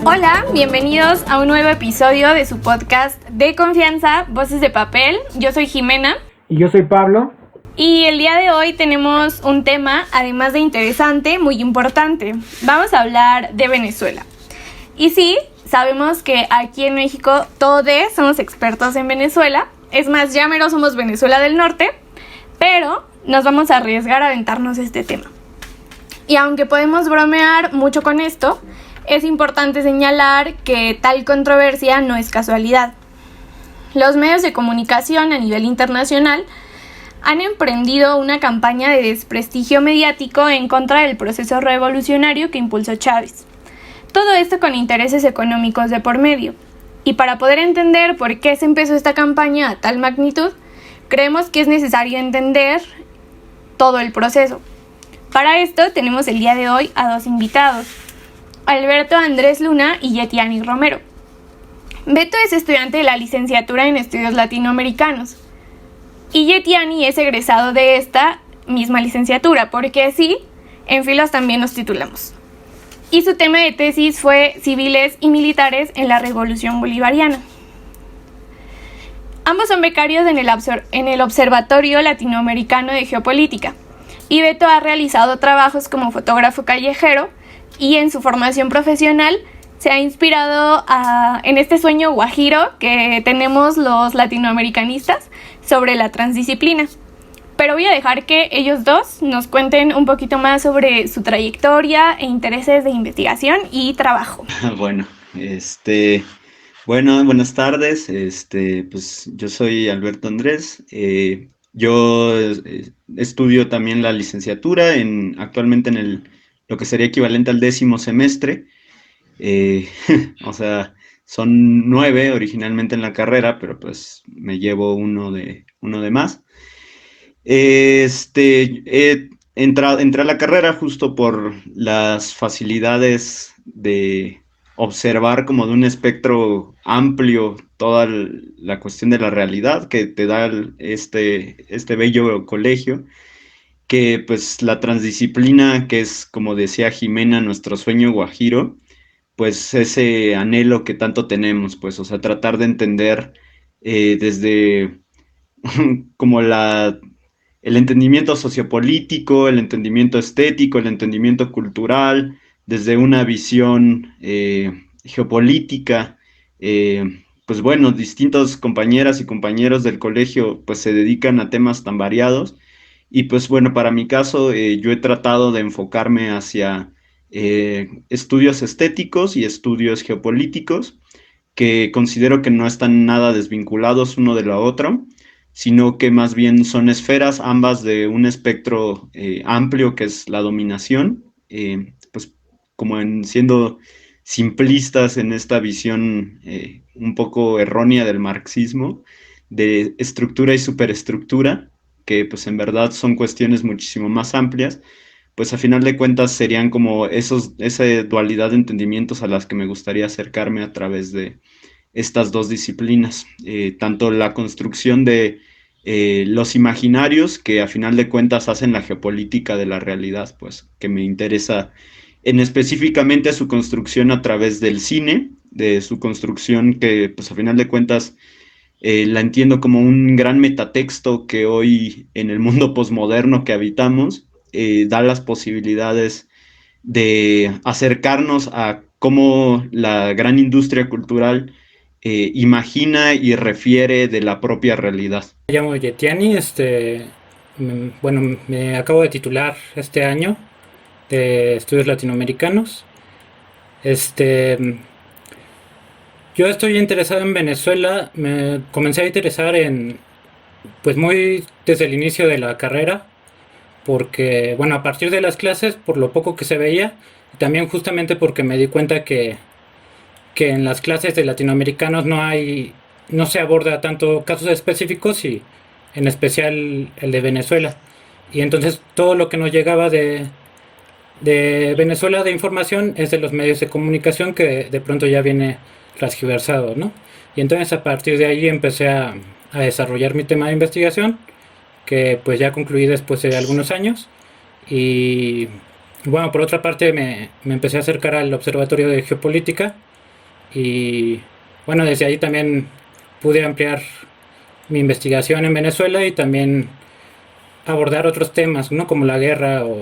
Hola, bienvenidos a un nuevo episodio de su podcast de confianza, Voces de Papel. Yo soy Jimena. Y yo soy Pablo. Y el día de hoy tenemos un tema, además de interesante, muy importante. Vamos a hablar de Venezuela. Y sí, sabemos que aquí en México todos somos expertos en Venezuela. Es más, ya mero somos Venezuela del Norte, pero nos vamos a arriesgar a aventarnos este tema. Y aunque podemos bromear mucho con esto, es importante señalar que tal controversia no es casualidad. Los medios de comunicación a nivel internacional han emprendido una campaña de desprestigio mediático en contra del proceso revolucionario que impulsó Chávez. Todo esto con intereses económicos de por medio. Y para poder entender por qué se empezó esta campaña a tal magnitud, creemos que es necesario entender todo el proceso. Para esto tenemos el día de hoy a dos invitados, Alberto Andrés Luna y Yetiani Romero. Beto es estudiante de la licenciatura en Estudios Latinoamericanos y Yetiani es egresado de esta misma licenciatura, porque sí, en Filos también nos titulamos. Y su tema de tesis fue Civiles y Militares en la Revolución Bolivariana. Ambos son becarios en el Observatorio Latinoamericano de Geopolítica, y Beto ha realizado trabajos como fotógrafo callejero y en su formación profesional se ha inspirado en este sueño guajiro que tenemos los latinoamericanistas sobre la transdisciplina. Pero voy a dejar que ellos dos nos cuenten un poquito más sobre su trayectoria e intereses de investigación y trabajo. Buenas tardes. Pues yo soy Alberto Andrés. Yo estudio también la licenciatura actualmente en lo que sería equivalente al 10º semestre. O sea, son 9 originalmente en la carrera, pero pues me llevo uno de más. Entré a la carrera justo por las facilidades de observar como de un espectro amplio toda la cuestión de la realidad que te da este bello colegio, que pues la transdisciplina, que es, como decía Jimena, nuestro sueño guajiro, pues ese anhelo que tanto tenemos, pues, o sea, tratar de entender desde como el entendimiento sociopolítico, el entendimiento estético, el entendimiento cultural, desde una visión geopolítica. Pues bueno, distintas compañeras y compañeros del colegio pues se dedican a temas tan variados, y pues bueno, para mi caso yo he tratado de enfocarme hacia estudios estéticos y estudios geopolíticos, que considero que no están nada desvinculados uno de la otra, sino que más bien son esferas ambas de un espectro amplio que es la dominación, pues como siendo simplistas en esta visión un poco errónea del marxismo, de estructura y superestructura, que pues en verdad son cuestiones muchísimo más amplias. Pues a final de cuentas serían como esa dualidad de entendimientos a las que me gustaría acercarme a través de estas dos disciplinas, tanto la construcción de los imaginarios, que a final de cuentas hacen la geopolítica de la realidad, pues que me interesa específicamente su construcción a través del cine, de su construcción que pues a final de cuentas la entiendo como un gran metatexto que hoy en el mundo posmoderno que habitamos da las posibilidades de acercarnos a cómo la gran industria cultural imagina y refiere de la propia realidad. Me llamo Yetiani, me acabo de titular este año de Estudios Latinoamericanos. Yo estoy interesado en Venezuela, me comencé a interesar pues muy desde el inicio de la carrera, porque, bueno, a partir de las clases, por lo poco que se veía, y también justamente porque me di cuenta que en las clases de latinoamericanos no se aborda tanto casos específicos y en especial el de Venezuela. Y entonces todo lo que nos llegaba de Venezuela de información es de los medios de comunicación, que de pronto ya viene transgiversado, ¿no? Y entonces a partir de ahí empecé a desarrollar mi tema de investigación, que pues ya concluí después de algunos años. Y bueno, por otra parte me empecé a acercar al Observatorio de Geopolítica, y bueno, desde ahí también pude ampliar mi investigación en Venezuela y también abordar otros temas, ¿no? Como la guerra o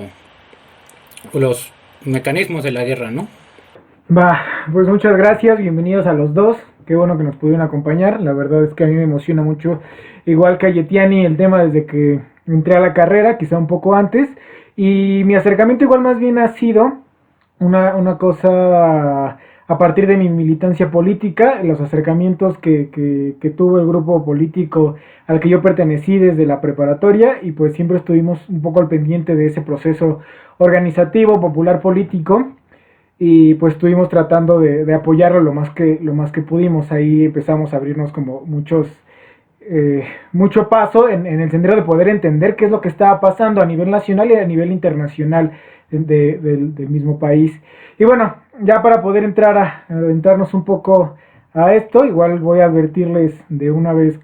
los mecanismos de la guerra, ¿no? Va, pues muchas gracias, bienvenidos a los dos, qué bueno que nos pudieron acompañar, la verdad es que a mí me emociona mucho, igual que a Yetiani, el tema desde que entré a la carrera, quizá un poco antes, y mi acercamiento igual más bien ha sido una cosa a partir de mi militancia política, los acercamientos que tuvo el grupo político al que yo pertenecí desde la preparatoria, y pues siempre estuvimos un poco al pendiente de ese proceso organizativo, popular, político, y pues estuvimos tratando de apoyarlo lo más que pudimos. Ahí empezamos a abrirnos como mucho paso en el sentido de poder entender qué es lo que estaba pasando a nivel nacional y a nivel internacional del mismo país. Y bueno, ya para poder entrarnos un poco a esto, igual voy a advertirles de una vez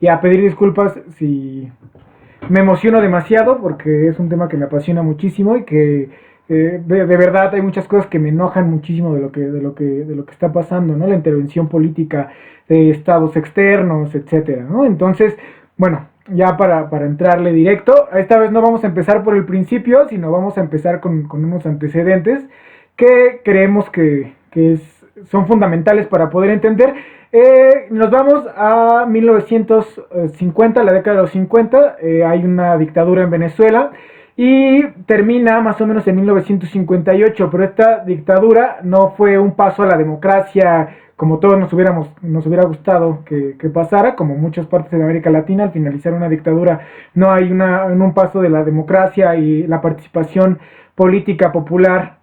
y a pedir disculpas si me emociono demasiado, porque es un tema que me apasiona muchísimo y que de verdad hay muchas cosas que me enojan muchísimo de lo que está pasando, ¿no? La intervención política de estados externos, etcétera, ¿no? Entonces, bueno, ya para entrarle directo, esta vez no vamos a empezar por el principio, sino vamos a empezar con unos antecedentes que creemos son fundamentales para poder entender. Nos vamos a 1950, la década de los 50, hay una dictadura en Venezuela y termina más o menos en 1958, pero esta dictadura no fue un paso a la democracia como todos nos hubiera gustado que pasara, como muchas partes de América Latina. Al finalizar una dictadura no hay un paso de la democracia y la participación política popular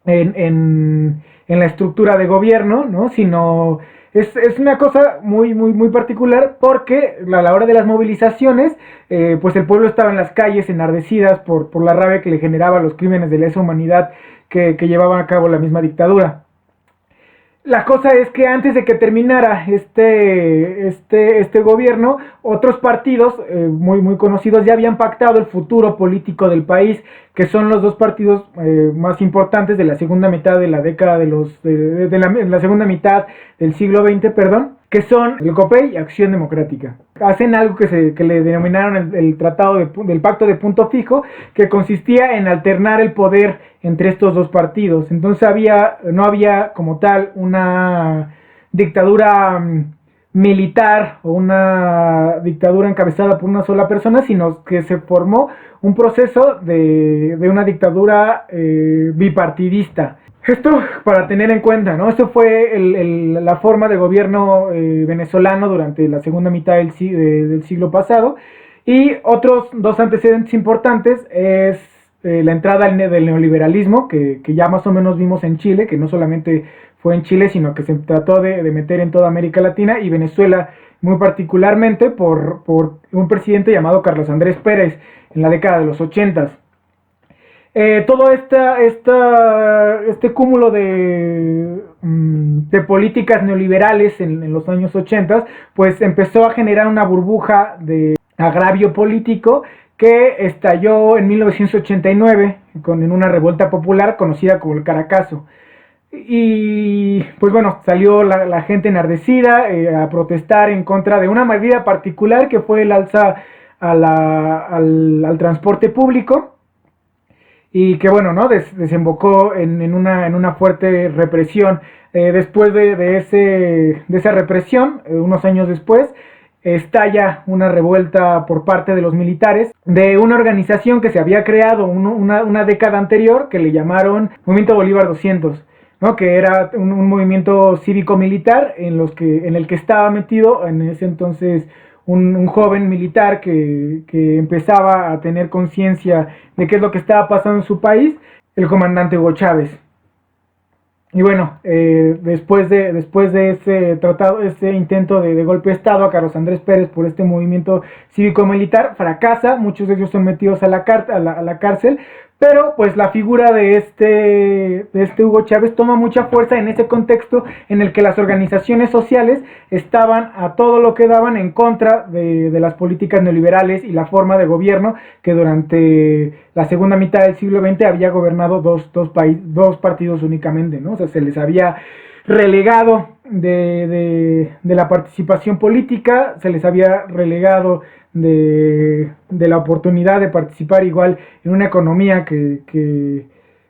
en la estructura de gobierno, ¿no? Sino es una cosa muy particular, porque a la hora de las movilizaciones, pues el pueblo estaba en las calles enardecidas por la rabia que le generaba los crímenes de lesa humanidad que llevaban a cabo la misma dictadura. La cosa es que antes de que terminara este gobierno, otros partidos muy conocidos ya habían pactado el futuro político del país, que son los dos partidos más importantes de la segunda mitad de la década de la segunda mitad del siglo XX, perdón, que son el COPEI y Acción Democrática. Hacen algo que le denominaron el tratado del pacto de punto fijo, que consistía en alternar el poder entre estos dos partidos. Entonces no había como tal una dictadura militar o una dictadura encabezada por una sola persona, sino que se formó un proceso de una dictadura bipartidista. Esto para tener en cuenta, ¿no? Esto fue la forma de gobierno venezolano durante la segunda mitad del siglo pasado. Y otros dos antecedentes importantes es la entrada del neoliberalismo, que ya más o menos vimos en Chile, que no solamente fue en Chile, sino que se trató de meter en toda América Latina y Venezuela muy particularmente por un presidente llamado Carlos Andrés Pérez en la década de los 80s. Todo este cúmulo de políticas neoliberales en los años 80, pues empezó a generar una burbuja de agravio político que estalló en 1989 en una revuelta popular conocida como el Caracazo. Y pues bueno, salió la gente enardecida a protestar en contra de una medida particular, que fue el alza al transporte público, y que bueno, ¿no? Desembocó en una fuerte represión. Después de esa represión, unos años después, estalla una revuelta por parte de los militares de una organización que se había creado una década anterior, que le llamaron Movimiento Bolívar 200, ¿no? Que era un movimiento cívico-militar en el que estaba metido en ese entonces un joven militar que empezaba a tener conciencia de qué es lo que estaba pasando en su país, el comandante Hugo Chávez. Y bueno, después de ese tratado, ese intento de golpe de estado a Carlos Andrés Pérez por este movimiento cívico-militar, fracasa. Muchos de ellos son metidos a la cárcel, Pero pues la figura de este Hugo Chávez toma mucha fuerza en ese contexto en el que las organizaciones sociales estaban a todo lo que daban en contra de las políticas neoliberales y la forma de gobierno que durante la segunda mitad del siglo XX había gobernado dos partidos únicamente, ¿no? O sea, se les había relegado de la participación política, se les había relegado de la oportunidad de participar igual en una economía que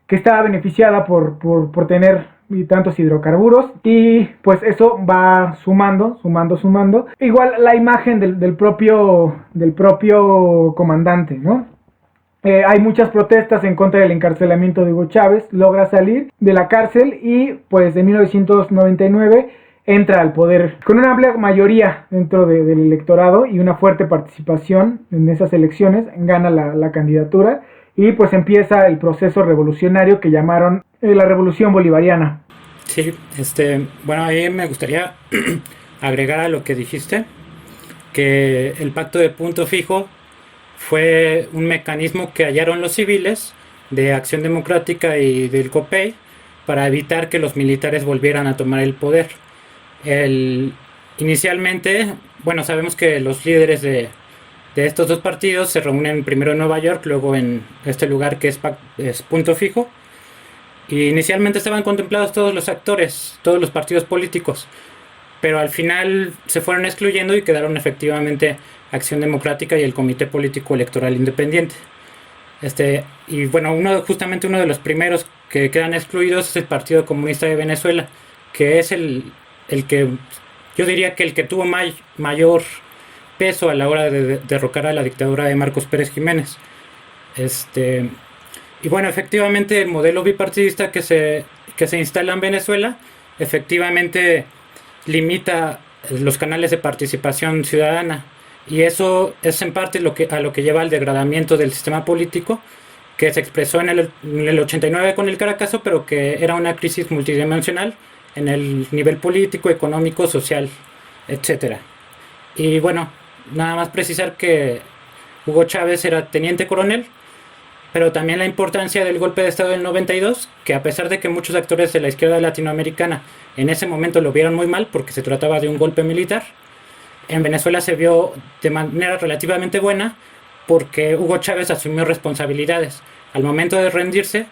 estaba beneficiada por tener tantos hidrocarburos, y pues eso va sumando. Igual la imagen del propio comandante, ¿no? Hay muchas protestas en contra del encarcelamiento de Hugo Chávez, logra salir de la cárcel y pues en 1999 entra al poder con una amplia mayoría dentro del electorado y una fuerte participación en esas elecciones, gana la candidatura y pues empieza el proceso revolucionario que llamaron la Revolución Bolivariana. Sí, bueno, ahí me gustaría agregar a lo que dijiste, que el pacto de punto fijo fue un mecanismo que hallaron los civiles de Acción Democrática y del COPEI para evitar que los militares volvieran a tomar el poder. Inicialmente, bueno, sabemos que los líderes de estos dos partidos se reúnen primero en Nueva York, luego en este lugar que es punto fijo. Y inicialmente estaban contemplados todos los actores, todos los partidos políticos, pero al final se fueron excluyendo y quedaron efectivamente Acción Democrática y el Comité Político Electoral Independiente. Y bueno, justamente uno de los primeros que quedan excluidos es el Partido Comunista de Venezuela, que es el que yo diría que el que tuvo mayor peso a la hora de derrocar a la dictadura de Marcos Pérez Jiménez. Y bueno, efectivamente el modelo bipartidista que se instala en Venezuela efectivamente limita los canales de participación ciudadana, y eso es en parte a lo que lleva al degradamiento del sistema político, que se expresó en el 89 con el Caracazo, pero que era una crisis multidimensional en el nivel político, económico, social, etcétera. Y bueno, nada más precisar que Hugo Chávez era teniente coronel, pero también la importancia del golpe de estado del 92, que a pesar de que muchos actores de la izquierda latinoamericana en ese momento lo vieron muy mal porque se trataba de un golpe militar, en Venezuela se vio de manera relativamente buena porque Hugo Chávez asumió responsabilidades. Al momento de rendirse,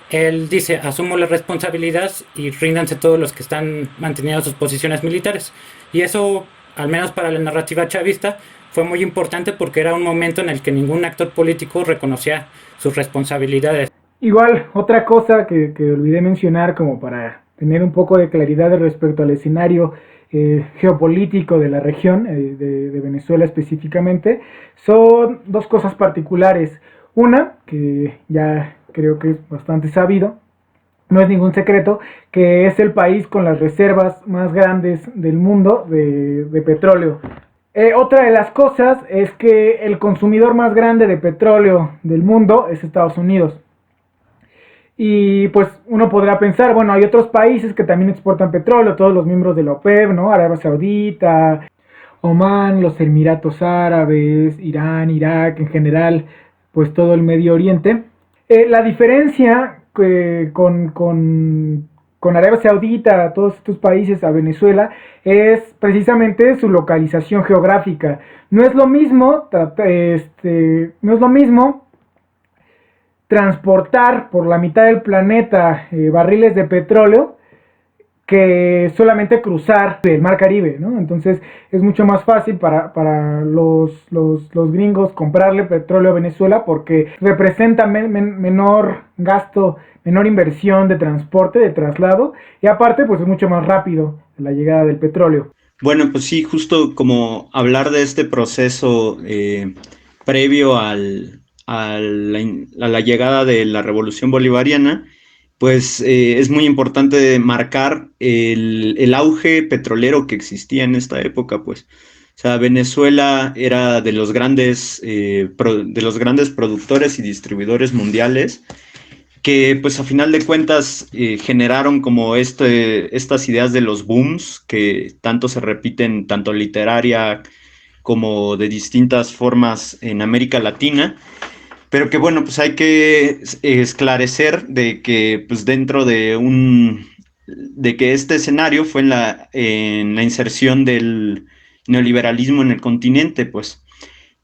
él dice: asumo la responsabilidad y ríndanse todos los que están manteniendo sus posiciones militares. Y eso, al menos para la narrativa chavista, fue muy importante porque era un momento en el que ningún actor político reconocía sus responsabilidades. Igual, otra cosa que olvidé mencionar como para tener un poco de claridad respecto al escenario geopolítico de la región, de Venezuela específicamente, son dos cosas particulares. Una, que ya creo que es bastante sabido, no es ningún secreto, que es el país con las reservas más grandes del mundo de petróleo. Otra de las cosas es que el consumidor más grande de petróleo del mundo es Estados Unidos. Y pues uno podrá pensar, bueno, hay otros países que también exportan petróleo, todos los miembros de la OPEP, ¿no? Arabia Saudita, Omán, los Emiratos Árabes, Irán, Irak, en general, pues todo el Medio Oriente. La diferencia con Arabia Saudita, todos estos países, a Venezuela, es precisamente su localización geográfica. No es lo mismo transportar por la mitad del planeta barriles de petróleo que solamente cruzar el Mar Caribe, ¿no? Entonces es mucho más fácil para los gringos comprarle petróleo a Venezuela porque representa menor gasto, menor inversión de transporte, de traslado, y aparte pues es mucho más rápido la llegada del petróleo. Bueno, pues sí, justo como hablar de este proceso previo a la llegada de la Revolución Bolivariana, pues es muy importante marcar el auge petrolero que existía en esta época, pues. O sea, Venezuela era de los grandes productores y distribuidores mundiales que, pues, a final de cuentas generaron como estas ideas de los booms que tanto se repiten, tanto literaria como de distintas formas en América Latina. pero que bueno, pues hay que esclarecer de que pues dentro de que este escenario fue en la inserción del neoliberalismo en el continente, pues,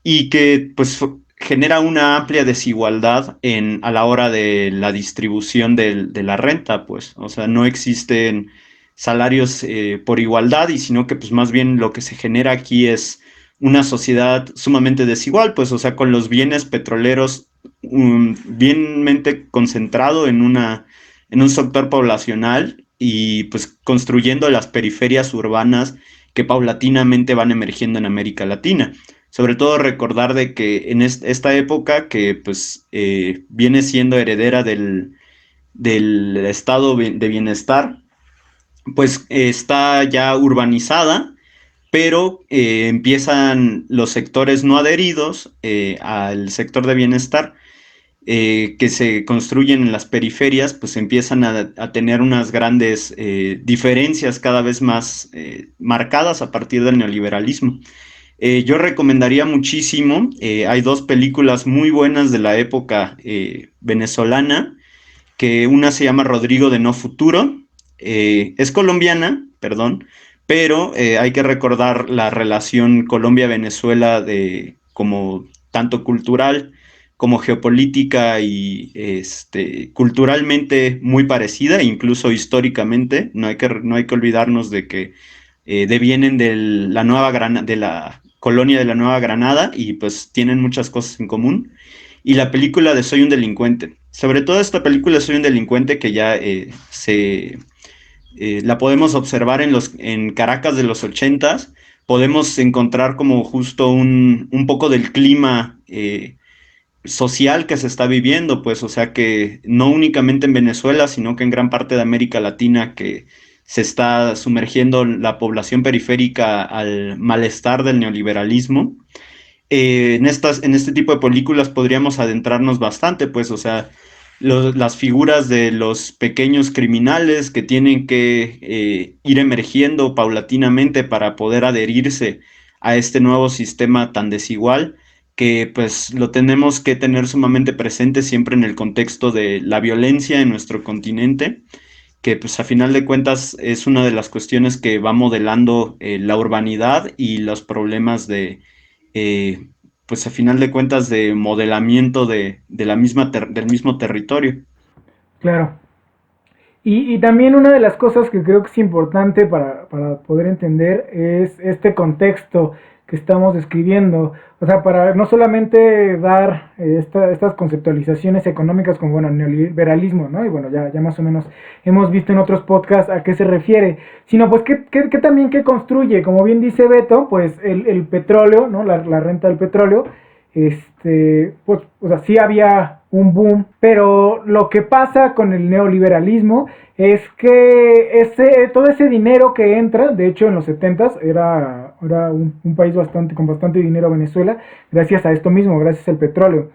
y que pues genera una amplia desigualdad a la hora de la distribución de la renta, pues, o sea, no existen salarios por igualdad, y sino que pues más bien lo que se genera aquí es una sociedad sumamente desigual, pues, o sea, con los bienes petroleros bienmente concentrado en un sector poblacional, y pues construyendo las periferias urbanas que paulatinamente van emergiendo en América Latina. Sobre todo recordar de que en esta época, que pues viene siendo heredera del estado de bienestar, pues está ya urbanizada, pero empiezan los sectores no adheridos al sector de bienestar, que se construyen en las periferias, pues empiezan a tener unas grandes diferencias cada vez más marcadas a partir del neoliberalismo. Yo recomendaría muchísimo, hay dos películas muy buenas de la época venezolana, que una se llama Rodrigo de No Futuro, es colombiana, perdón, pero hay que recordar la relación Colombia-Venezuela como tanto cultural como geopolítica y culturalmente muy parecida, incluso históricamente. No hay que olvidarnos de que devienen de de la colonia de la Nueva Granada, y pues tienen muchas cosas en común. Y la película de Soy un delincuente. Sobre todo esta película Soy un delincuente, que ya la podemos observar en Caracas de los 80s. Podemos encontrar como justo un poco del clima social que se está viviendo, pues, o sea, que no únicamente en Venezuela, sino que en gran parte de América Latina, que se está sumergiendo la población periférica al malestar del neoliberalismo. En este tipo de películas podríamos adentrarnos bastante, pues, o sea, las figuras de los pequeños criminales que tienen que ir emergiendo paulatinamente para poder adherirse a este nuevo sistema tan desigual, que pues lo tenemos que tener sumamente presente siempre en el contexto de la violencia en nuestro continente, que pues a final de cuentas es una de las cuestiones que va modelando la urbanidad y los problemas pues a final de cuentas de modelamiento del mismo territorio. Claro. Y también una de las cosas que creo que es importante para poder entender es este contexto que estamos describiendo. O sea, para no solamente dar estas conceptualizaciones económicas como, bueno, neoliberalismo, ¿no? Y bueno, ya más o menos hemos visto en otros podcasts a qué se refiere, sino pues que también qué construye. Como bien dice Beto, pues el petróleo, ¿no? La renta del petróleo, pues, o sea, sí había un boom, pero lo que pasa con el neoliberalismo es que todo ese dinero que entra, de hecho en los 70s era un país con bastante dinero, Venezuela, gracias a esto mismo, gracias al petróleo.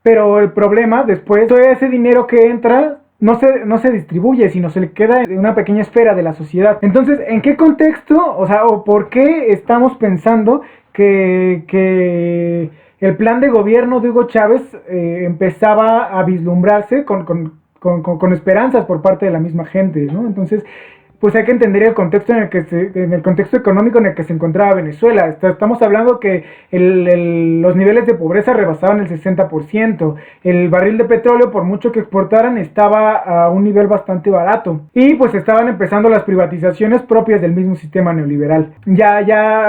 Pero el problema después, todo ese dinero que entra no se distribuye, sino se le queda en una pequeña esfera de la sociedad. Entonces, ¿en qué contexto, o sea, o por qué estamos pensando que el plan de gobierno de Hugo Chávez empezaba a vislumbrarse con esperanzas por parte de la misma gente, ¿no? Entonces, pues hay que entender el contexto en el contexto económico en el que se encontraba Venezuela. Estamos hablando que los niveles de pobreza rebasaban el 60%. El barril de petróleo, por mucho que exportaran, estaba a un nivel bastante barato. Y pues estaban empezando las privatizaciones propias del mismo sistema neoliberal. Ya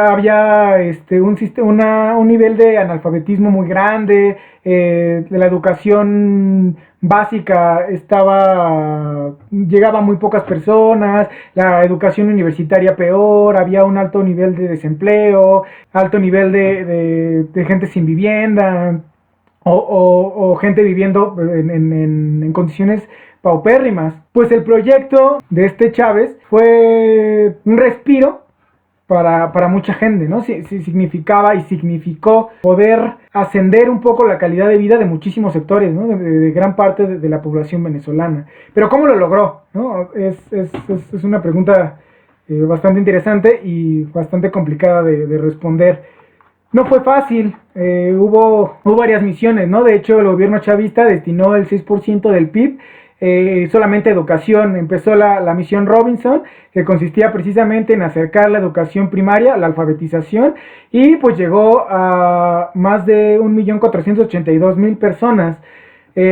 había un nivel de analfabetismo muy grande. De la educación básica llegaba a muy pocas personas, la educación universitaria peor, había un alto nivel de desempleo, alto nivel de gente sin vivienda, o gente viviendo en condiciones paupérrimas. Pues el proyecto de Chávez fue un respiro para mucha gente, ¿no? Significaba y significó poder ascender un poco la calidad de vida de muchísimos sectores, ¿no? De gran parte de la población venezolana. Pero ¿cómo lo logró? ¿No? Es una pregunta bastante interesante y bastante complicada de responder. No fue fácil, hubo varias misiones, ¿no? De hecho, el gobierno chavista destinó el 6% del PIB solamente a educación. Empezó la misión Robinson, que consistía precisamente en acercar la educación primaria, la alfabetización, y pues llegó a más de 1.482.000 personas.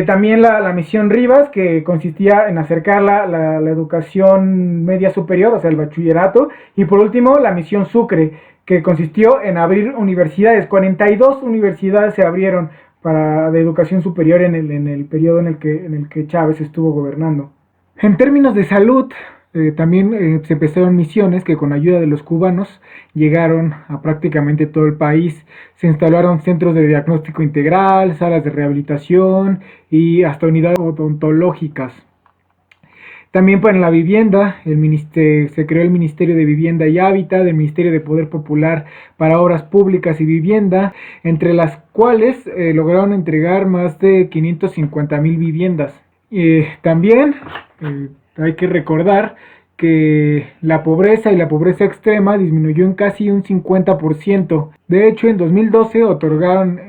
También la misión Rivas, que consistía en acercar la educación media superior, o sea, el bachillerato. Y por último, la misión Sucre, que consistió en abrir universidades. 42 universidades se abrieron de educación superior en el periodo en el que Chávez estuvo gobernando. En términos de salud, también se empezaron misiones que con ayuda de los cubanos llegaron a prácticamente todo el país. Se instalaron centros de diagnóstico integral, salas de rehabilitación y hasta unidades odontológicas. También para la vivienda, se creó el Ministerio de Vivienda y Hábitat, el Ministerio de Poder Popular para Obras Públicas y Vivienda, entre las cuales lograron entregar más de 550,000 viviendas. También hay que recordar que la pobreza y la pobreza extrema disminuyó en casi un 50%. De hecho, en 2012 otorgaron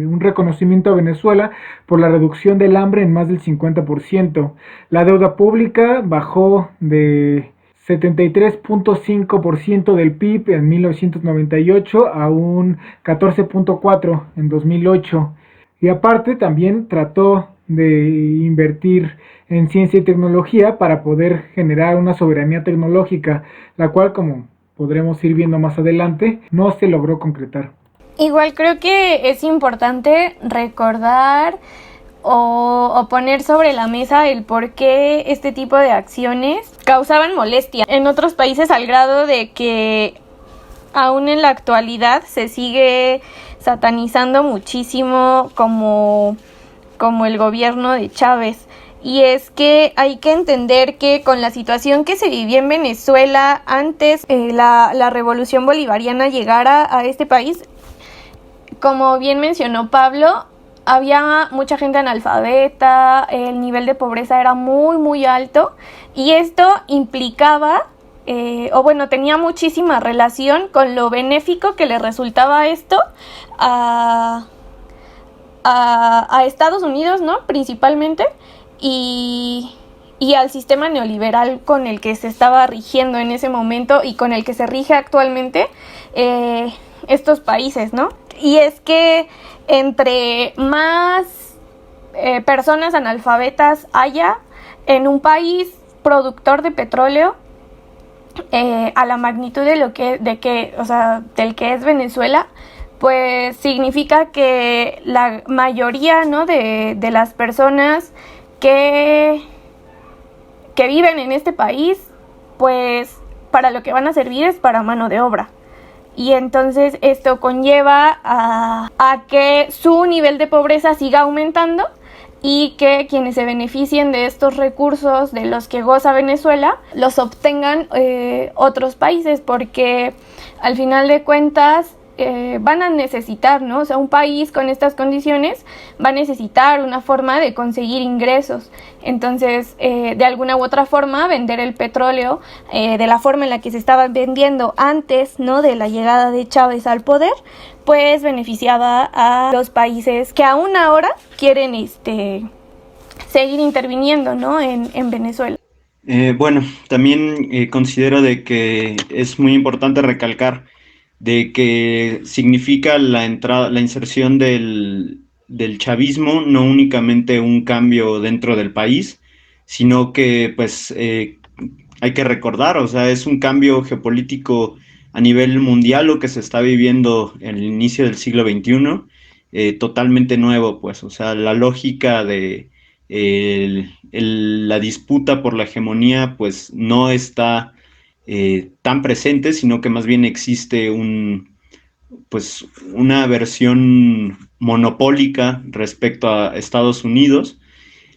un reconocimiento a Venezuela por la reducción del hambre en más del 50%. La deuda pública bajó de 73.5% del PIB en 1998 a un 14.4% en 2008. Y aparte también trató de invertir en ciencia y tecnología para poder generar una soberanía tecnológica, la cual, como podremos ir viendo más adelante, no se logró concretar. Igual creo que es importante recordar o poner sobre la mesa el por qué este tipo de acciones causaban molestia en otros países, al grado de que aún en la actualidad se sigue satanizando muchísimo como el gobierno de Chávez. Y es que hay que entender que con la situación que se vivía en Venezuela antes la revolución bolivariana llegara a este país, como bien mencionó Pablo, había mucha gente analfabeta, el nivel de pobreza era muy muy alto, y esto implicaba tenía muchísima relación con lo benéfico que le resultaba esto a Estados Unidos, ¿no? Principalmente, y al sistema neoliberal con el que se estaba rigiendo en ese momento y con el que se rige actualmente estos países, ¿no? Y es que entre más personas analfabetas haya en un país productor de petróleo, a la magnitud del que es Venezuela, pues significa que la mayoría, ¿no?, de las personas que viven en este país, pues para lo que van a servir es para mano de obra. Y entonces esto conlleva a que su nivel de pobreza siga aumentando y que quienes se beneficien de estos recursos de los que goza Venezuela los obtengan otros países, porque al final de cuentas van a necesitar, ¿no? O sea, un país con estas condiciones va a necesitar una forma de conseguir ingresos. Entonces, de alguna u otra forma, vender el petróleo de la forma en la que se estaba vendiendo antes, ¿no?, de la llegada de Chávez al poder, pues beneficiaba a los países que aún ahora quieren seguir interviniendo, ¿no?, en Venezuela. También considero de que es muy importante recalcar de que significa la inserción del chavismo no únicamente un cambio dentro del país, sino que pues hay que recordar, o sea, es un cambio geopolítico a nivel mundial lo que se está viviendo en el inicio del siglo XXI, totalmente nuevo, pues, o sea, la lógica de la disputa por la hegemonía pues no está tan presente, sino que más bien existe una versión monopólica respecto a Estados Unidos,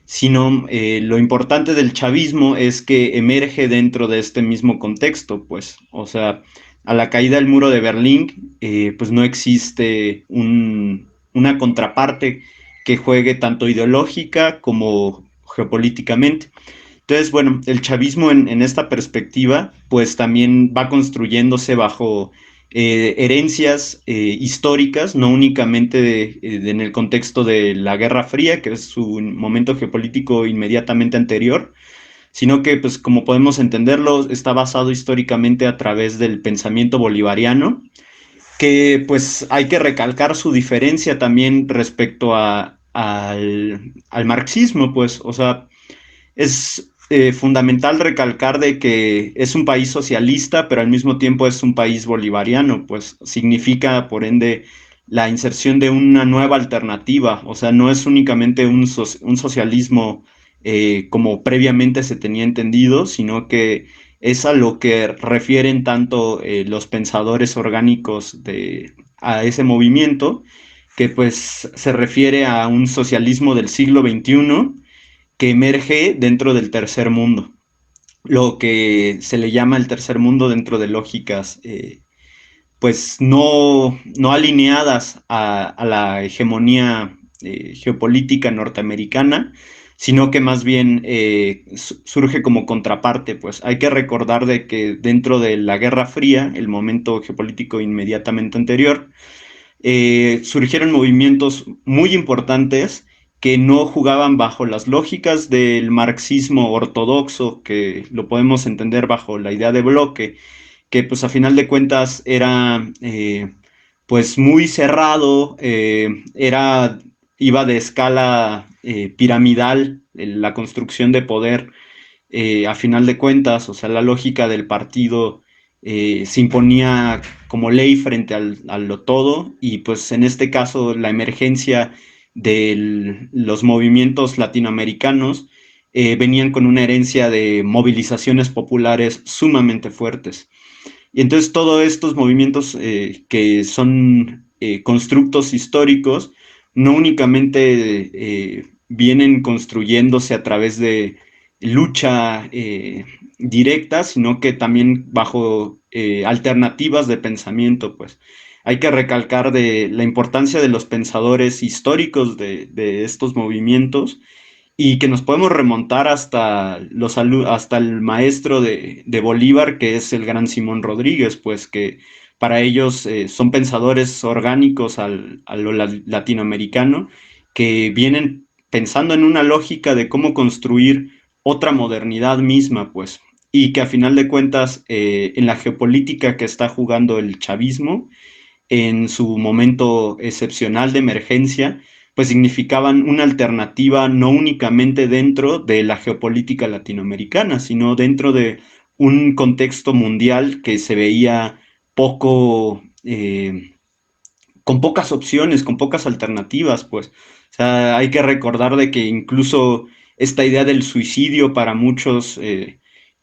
sino lo importante del chavismo es que emerge dentro de este mismo contexto, pues, o sea, a la caída del muro de Berlín, pues no existe una contraparte que juegue tanto ideológica como geopolíticamente. Entonces, bueno, el chavismo en esta perspectiva, pues también va construyéndose bajo herencias históricas, no únicamente en el contexto de la Guerra Fría, que es su momento geopolítico inmediatamente anterior, sino que, pues, como podemos entenderlo, está basado históricamente a través del pensamiento bolivariano, que pues hay que recalcar su diferencia también respecto al marxismo, pues, o sea, es fundamental recalcar de que es un país socialista, pero al mismo tiempo es un país bolivariano, pues significa, por ende, la inserción de una nueva alternativa, o sea, no es únicamente un socialismo como previamente se tenía entendido, sino que es a lo que refieren tanto los pensadores orgánicos a ese movimiento, que pues se refiere a un socialismo del siglo XXI que emerge dentro del tercer mundo, lo que se le llama el tercer mundo dentro de lógicas pues no alineadas a la hegemonía geopolítica norteamericana, sino que más bien surge como contraparte. Pues hay que recordar de que dentro de la Guerra Fría, el momento geopolítico inmediatamente anterior, surgieron movimientos muy importantes que no jugaban bajo las lógicas del marxismo ortodoxo, que lo podemos entender bajo la idea de bloque, que pues a final de cuentas era pues muy cerrado, iba de escala piramidal la construcción de poder a final de cuentas, o sea, la lógica del partido se imponía como ley frente a lo todo, y pues en este caso la emergencia de los movimientos latinoamericanos venían con una herencia de movilizaciones populares sumamente fuertes. Y entonces todos estos movimientos que son constructos históricos no únicamente vienen construyéndose a través de lucha directa, sino que también bajo alternativas de pensamiento, pues. Hay que recalcar de la importancia de los pensadores históricos de estos movimientos, y que nos podemos remontar hasta hasta el maestro de Bolívar, que es el gran Simón Rodríguez, pues que para ellos son pensadores orgánicos a lo latinoamericano, que vienen pensando en una lógica de cómo construir otra modernidad misma, pues, y que a final de cuentas en la geopolítica que está jugando el chavismo, en su momento excepcional de emergencia, pues significaban una alternativa no únicamente dentro de la geopolítica latinoamericana, sino dentro de un contexto mundial que se veía poco, con pocas opciones, con pocas alternativas, pues. O sea, hay que recordar de que incluso esta idea del suicidio para muchos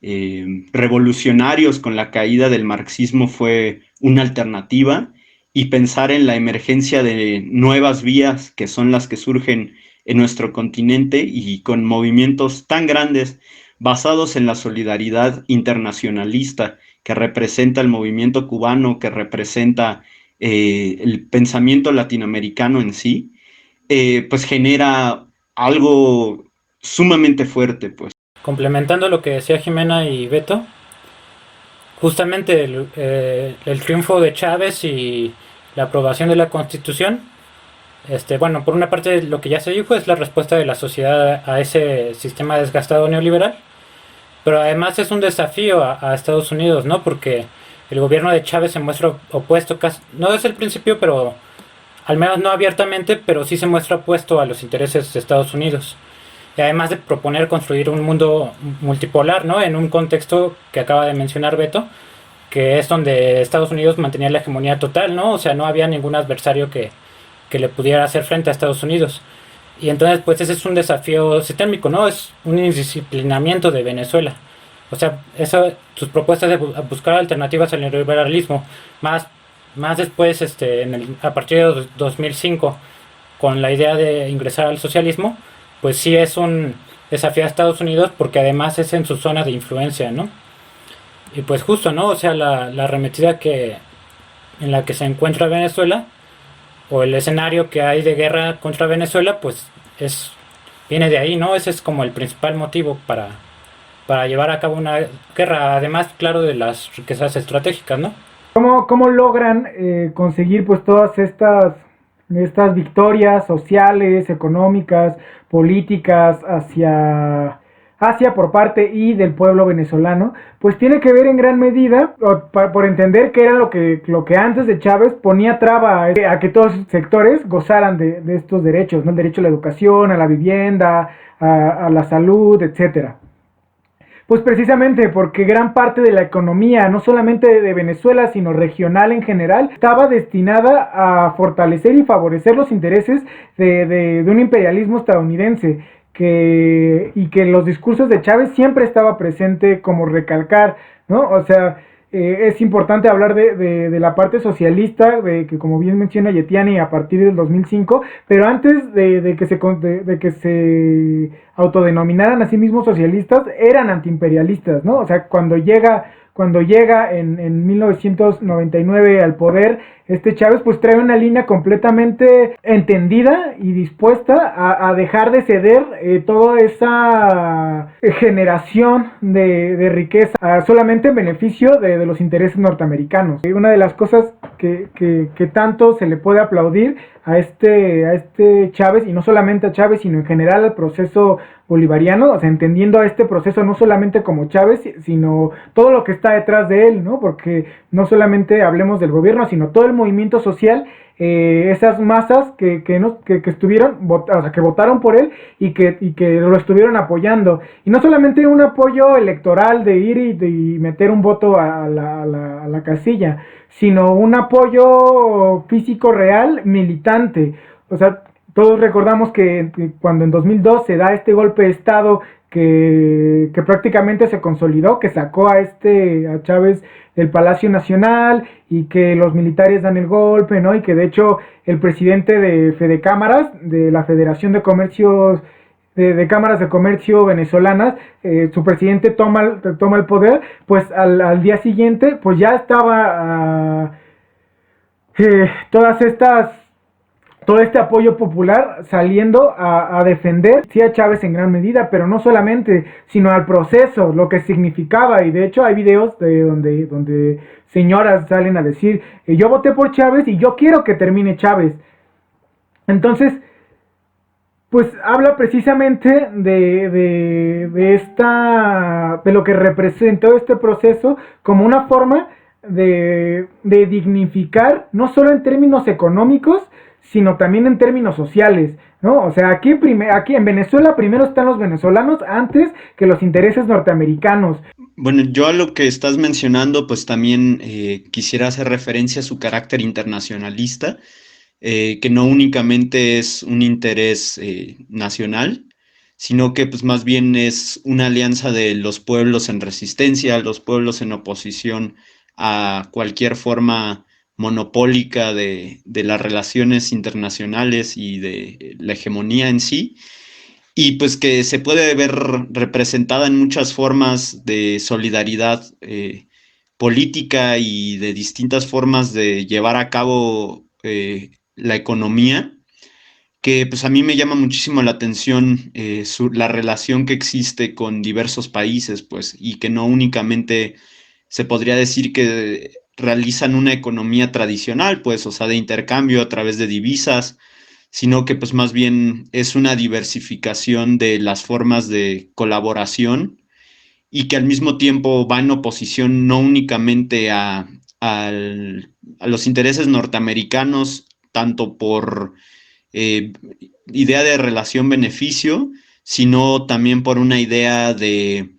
revolucionarios con la caída del marxismo fue una alternativa, y pensar en la emergencia de nuevas vías que son las que surgen en nuestro continente, y con movimientos tan grandes basados en la solidaridad internacionalista que representa el movimiento cubano, que representa el pensamiento latinoamericano en sí, pues genera algo sumamente fuerte, pues. Complementando lo que decía Jimena y Beto, justamente el triunfo de Chávez y la aprobación de la Constitución, bueno, por una parte lo que ya se dijo es la respuesta de la sociedad a ese sistema desgastado neoliberal, pero además es un desafío a Estados Unidos, ¿no? Porque el gobierno de Chávez se muestra opuesto, no desde el principio, pero al menos no abiertamente, pero sí se muestra opuesto a los intereses de Estados Unidos. Y además de proponer construir un mundo multipolar, ¿no? En un contexto que acaba de mencionar Beto, que es donde Estados Unidos mantenía la hegemonía total, ¿no? O sea, no había ningún adversario que le pudiera hacer frente a Estados Unidos. Y entonces, pues ese es un desafío sistémico, ¿no? Es un indisciplinamiento de Venezuela. O sea, sus propuestas de buscar alternativas al neoliberalismo, más después, a partir de 2005, con la idea de ingresar al socialismo, pues sí es un desafío a Estados Unidos, porque además es en su zona de influencia, ¿no? Y pues justo, ¿no? O sea, la arremetida en la que se encuentra Venezuela, o el escenario que hay de guerra contra Venezuela, pues viene de ahí, ¿no? Ese es como el principal motivo para llevar a cabo una guerra, además, claro, de las riquezas estratégicas, ¿no? ¿Cómo logran conseguir pues todas estas victorias sociales, económicas, políticas hacia por parte y del pueblo venezolano? Pues tiene que ver en gran medida por entender que era lo que antes de Chávez ponía traba a que todos los sectores gozaran de estos derechos, ¿no? El derecho a la educación, a la vivienda, a la salud, etcétera. Pues precisamente porque gran parte de la economía, no solamente de Venezuela, sino regional en general, estaba destinada a fortalecer y favorecer los intereses de un imperialismo estadounidense, y que en los discursos de Chávez siempre estaba presente como recalcar, ¿no? O sea, es importante hablar de la parte socialista, de que como bien menciona Yetiani a partir del 2005, pero antes de que se autodenominaran a sí mismos socialistas, eran antiimperialistas, ¿no? O sea, cuando llega en 1999 al poder, Chávez pues trae una línea completamente entendida y dispuesta a dejar de ceder toda esa generación de riqueza solamente en beneficio de los intereses norteamericanos. Una de las cosas que tanto se le puede aplaudir a este Chávez, y no solamente a Chávez, sino en general al proceso bolivariano, o sea, entendiendo a este proceso no solamente como Chávez, sino todo lo que está detrás de él, ¿no? Porque no solamente hablemos del gobierno, sino todo el movimiento social, esas masas que estuvieron, o sea, que votaron por él y que lo estuvieron apoyando. Y no solamente un apoyo electoral de ir y meter un voto a la casilla, sino un apoyo físico real, militante. O sea, todos recordamos que cuando en 2002 se da este golpe de Estado que prácticamente se consolidó, que sacó a Chávez del Palacio Nacional y que los militares dan el golpe, ¿no? Y que de hecho el presidente de Fedecámaras, de la Federación de Comercios, de Cámaras de Comercio venezolanas, su presidente toma el poder, pues al día siguiente pues ya estaba todo este apoyo popular saliendo a defender, sí, a Chávez en gran medida, pero no solamente, sino al proceso, lo que significaba. Y de hecho hay videos donde señoras salen a decir, yo voté por Chávez y yo quiero que termine Chávez. Entonces, pues habla precisamente de lo que representó este proceso como una forma de dignificar, no solo en términos económicos, sino también en términos sociales, ¿no? O sea, aquí en Venezuela primero están los venezolanos antes que los intereses norteamericanos. Bueno, yo a lo que estás mencionando, pues también quisiera hacer referencia a su carácter internacionalista, que no únicamente es un interés nacional, sino que pues más bien es una alianza de los pueblos en resistencia, los pueblos en oposición a cualquier forma monopólica de las relaciones internacionales y de la hegemonía en sí, y pues que se puede ver representada en muchas formas de solidaridad política y de distintas formas de llevar a cabo la economía, que pues a mí me llama muchísimo la atención la relación que existe con diversos países, pues, y que no únicamente se podría decir que realizan una economía tradicional, pues, o sea, de intercambio a través de divisas, sino que pues más bien es una diversificación de las formas de colaboración y que al mismo tiempo va en oposición no únicamente a los intereses norteamericanos, tanto por idea de relación-beneficio, sino también por una idea de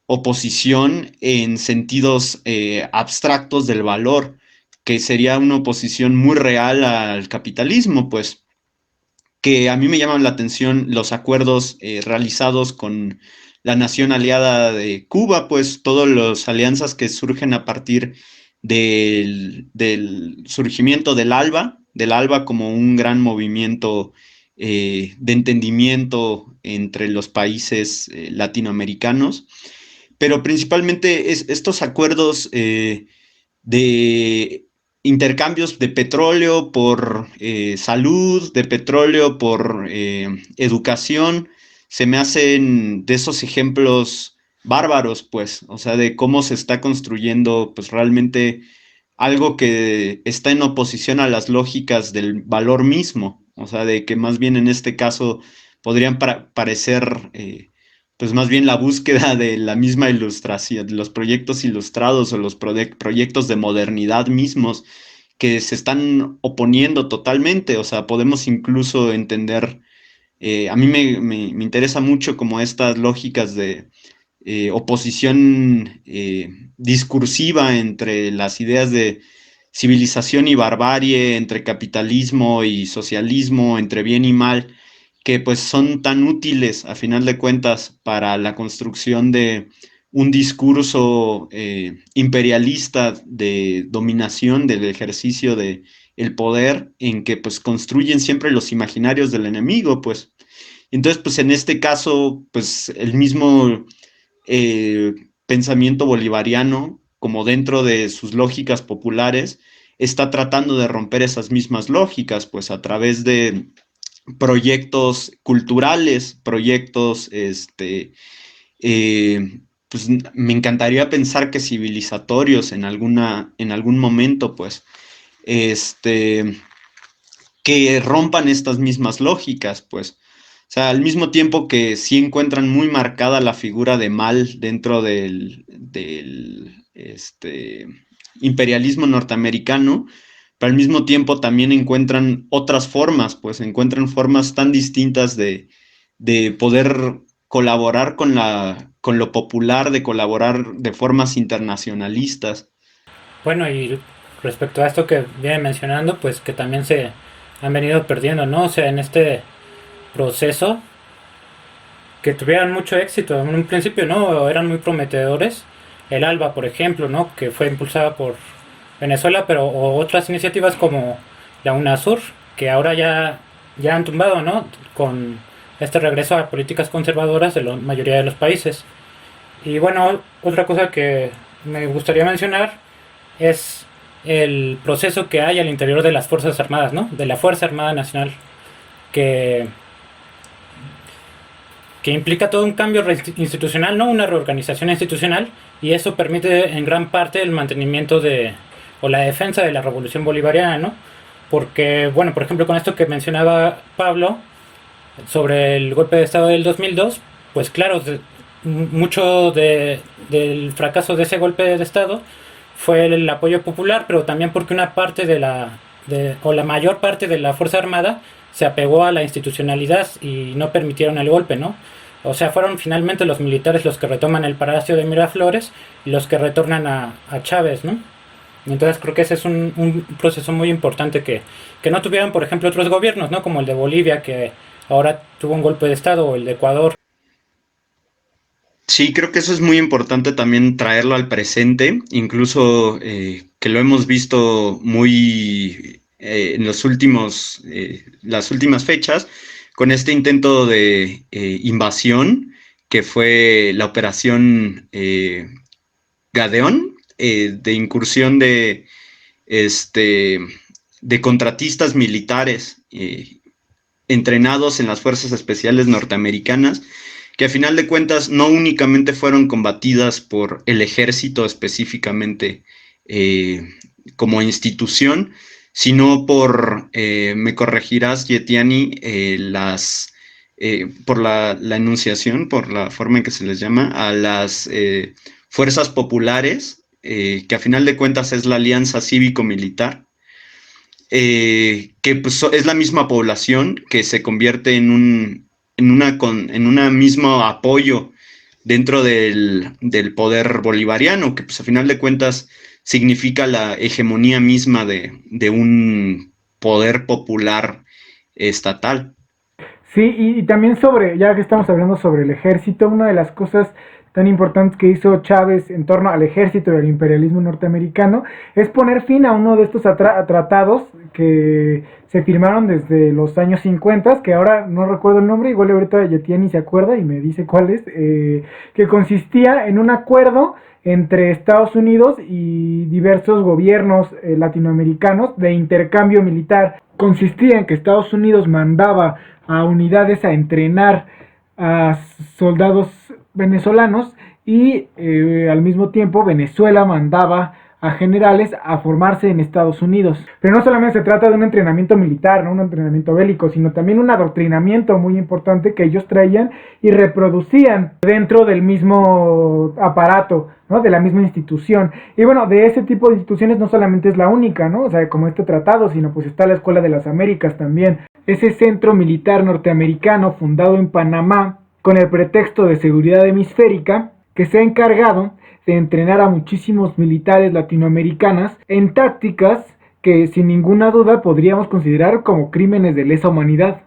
oposición en sentidos abstractos del valor, que sería una oposición muy real al capitalismo, pues, que a mí me llaman la atención los acuerdos realizados con la nación aliada de Cuba, pues todas las alianzas que surgen a partir del surgimiento del ALBA como un gran movimiento de entendimiento entre los países latinoamericanos, pero principalmente estos acuerdos de intercambios de petróleo por salud, de petróleo por educación, se me hacen de esos ejemplos bárbaros, pues, o sea, de cómo se está construyendo, pues, realmente algo que está en oposición a las lógicas del valor mismo, o sea, de que más bien en este caso podrían parecer, pues más bien la búsqueda de la misma ilustración, de los proyectos ilustrados o los proyectos de modernidad mismos que se están oponiendo totalmente, o sea, podemos incluso entender, a mí me interesa mucho como estas lógicas de oposición discursiva entre las ideas de civilización y barbarie, entre capitalismo y socialismo, entre bien y mal, que pues son tan útiles a final de cuentas para la construcción de un discurso imperialista de dominación del ejercicio de el poder, en que pues construyen siempre los imaginarios del enemigo, pues. Entonces, pues en este caso, pues el mismo eh, pensamiento bolivariano, como dentro de sus lógicas populares, está tratando de romper esas mismas lógicas, pues a través de proyectos culturales, proyectos, pues me encantaría pensar que civilizatorios en algún momento, pues, este, que rompan estas mismas lógicas, pues. O sea, al mismo tiempo que sí encuentran muy marcada la figura de mal dentro del imperialismo norteamericano, pero al mismo tiempo también encuentran otras formas, pues encuentran formas tan distintas de poder colaborar con lo popular, de colaborar de formas internacionalistas. Bueno, y respecto a esto que viene mencionando, pues que también se han venido perdiendo, ¿no? O sea, en este proceso que tuvieran mucho éxito en un principio, ¿no? Eran muy prometedores. El ALBA, por ejemplo, ¿no? Que fue impulsada por Venezuela, pero o otras iniciativas como la UNASUR, que ahora ya han tumbado, ¿no? Con este regreso a políticas conservadoras de la mayoría de los países. Y bueno, otra cosa que me gustaría mencionar es el proceso que hay al interior de las Fuerzas Armadas, ¿no? De la Fuerza Armada Nacional, que, que implica todo un cambio institucional, ¿no? Una reorganización institucional, y eso permite en gran parte el mantenimiento o la defensa de la revolución bolivariana, ¿no? Porque, bueno, por ejemplo, con esto que mencionaba Pablo sobre el golpe de Estado del 2002, pues claro, mucho del fracaso de ese golpe de Estado fue el apoyo popular, pero también porque una parte o la mayor parte de la Fuerza Armada se apegó a la institucionalidad y no permitieron el golpe, ¿no? O sea, fueron finalmente los militares los que retoman el Palacio de Miraflores y los que retornan a Chávez, ¿no? Entonces creo que ese es un proceso muy importante que no tuvieron, por ejemplo, otros gobiernos, ¿no? Como el de Bolivia, que ahora tuvo un golpe de Estado, o el de Ecuador. Sí, creo que eso es muy importante también traerlo al presente, incluso que lo hemos visto muy en las últimas fechas, con este intento de invasión que fue la operación Gadeón, de incursión este, de contratistas militares entrenados en las fuerzas especiales norteamericanas, que a final de cuentas no únicamente fueron combatidas por el ejército específicamente como institución, sino por, me corregirás, Yetiani, por la enunciación, por la forma en que se les llama, a las fuerzas populares, que a final de cuentas es la alianza cívico-militar, que pues, es la misma población que se convierte en una mismo apoyo dentro del poder bolivariano, que pues a final de cuentas significa la hegemonía misma de un poder popular estatal. Sí, y también sobre, ya que estamos hablando sobre el ejército, una de las cosas tan importantes que hizo Chávez en torno al ejército y al imperialismo norteamericano es poner fin a uno de estos tratados que se firmaron desde los años 50, que ahora no recuerdo el nombre, igual ahorita Yetiani se acuerda y me dice cuál es, que consistía en un acuerdo entre Estados Unidos y diversos gobiernos latinoamericanos de intercambio militar. Consistía en que Estados Unidos mandaba a unidades a entrenar a soldados venezolanos y al mismo tiempo Venezuela mandaba a generales a formarse en Estados Unidos. Pero no solamente se trata de un entrenamiento militar, no un entrenamiento bélico, sino también un adoctrinamiento muy importante que ellos traían y reproducían dentro del mismo aparato, ¿no? De la misma institución. Y bueno, de ese tipo de instituciones no solamente es la única, ¿no? O sea, como este tratado, sino pues está la Escuela de las Américas también. Ese centro militar norteamericano fundado en Panamá con el pretexto de seguridad hemisférica que se ha encargado de entrenar a muchísimos militares latinoamericanas en tácticas que sin ninguna duda podríamos considerar como crímenes de lesa humanidad.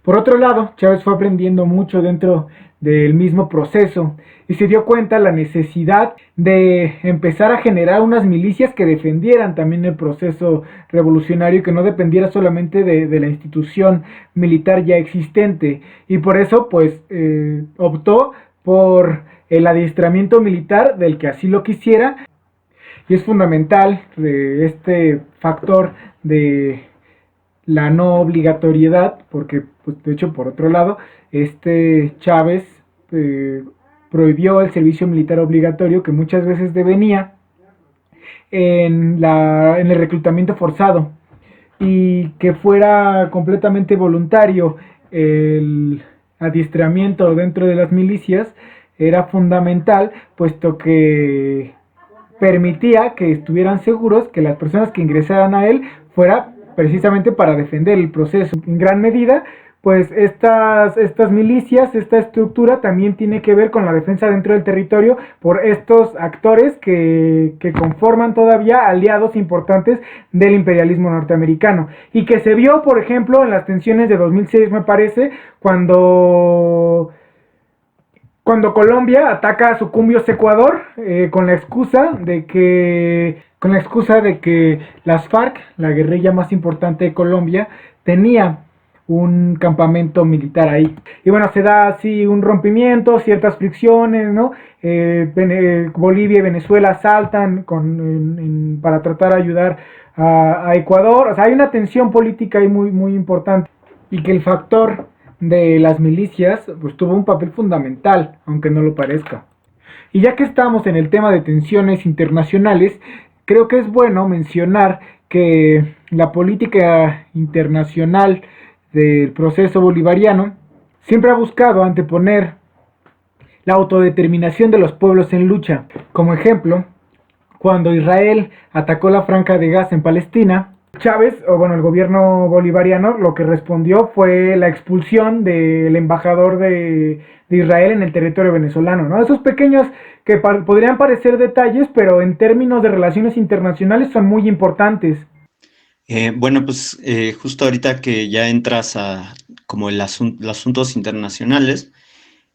Por otro lado, Chávez fue aprendiendo mucho dentro del mismo proceso y se dio cuenta la necesidad de empezar a generar unas milicias que defendieran también el proceso revolucionario y que no dependiera solamente de la institución militar ya existente, y por eso pues optó por el adiestramiento militar del que así lo quisiera, y es fundamental este factor de la no obligatoriedad, porque pues, de hecho por otro lado Chávez prohibió el servicio militar obligatorio, que muchas veces devenía en el reclutamiento forzado, y que fuera completamente voluntario el adiestramiento dentro de las milicias era fundamental, puesto que permitía que estuvieran seguros que las personas que ingresaran a él fuera precisamente para defender el proceso. En gran medida, pues estas milicias, esta estructura también tiene que ver con la defensa dentro del territorio por estos actores que conforman todavía aliados importantes del imperialismo norteamericano, y que se vio, por ejemplo, en las tensiones de 2006, me parece, cuando Colombia ataca a Sucumbios, Ecuador, con la excusa de que las FARC, la guerrilla más importante de Colombia, tenía un campamento militar ahí. Y bueno, se da así un rompimiento, ciertas fricciones, ¿no? Bolivia y Venezuela saltan para tratar de ayudar a Ecuador. O sea, hay una tensión política ahí muy, muy importante, y que el factor de las milicias pues tuvo un papel fundamental, aunque no lo parezca. Y ya que estamos en el tema de tensiones internacionales, creo que es bueno mencionar que la política internacional del proceso bolivariano siempre ha buscado anteponer la autodeterminación de los pueblos en lucha. Como ejemplo, cuando Israel atacó la Franja de Gaza en Palestina, Chávez, o bueno, el gobierno bolivariano, lo que respondió fue la expulsión del embajador de Israel en el territorio venezolano, ¿no? Esos pequeños que podrían parecer detalles, pero en términos de relaciones internacionales son muy importantes. Bueno, pues justo ahorita que ya entras a como los asuntos internacionales,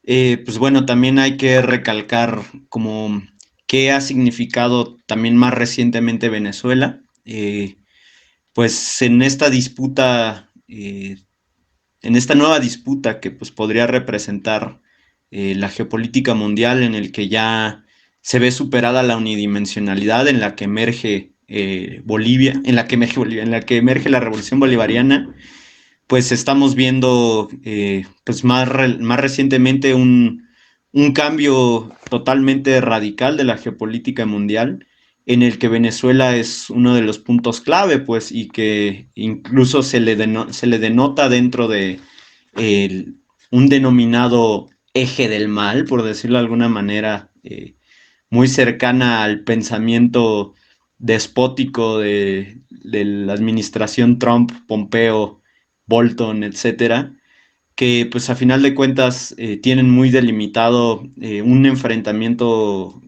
pues bueno, también hay que recalcar como qué ha significado también más recientemente Venezuela. Pues en esta disputa, en esta nueva disputa que pues podría representar la geopolítica mundial, en el que ya se ve superada la unidimensionalidad en la que emerge Bolivia, en la que emerge la revolución bolivariana, pues estamos viendo pues más recientemente un cambio totalmente radical de la geopolítica mundial, en el que Venezuela es uno de los puntos clave, pues, y que incluso se le denota dentro de un denominado eje del mal, por decirlo de alguna manera, muy cercana al pensamiento despótico de la administración Trump, Pompeo, Bolton, etcétera, que pues a final de cuentas tienen muy delimitado un enfrentamiento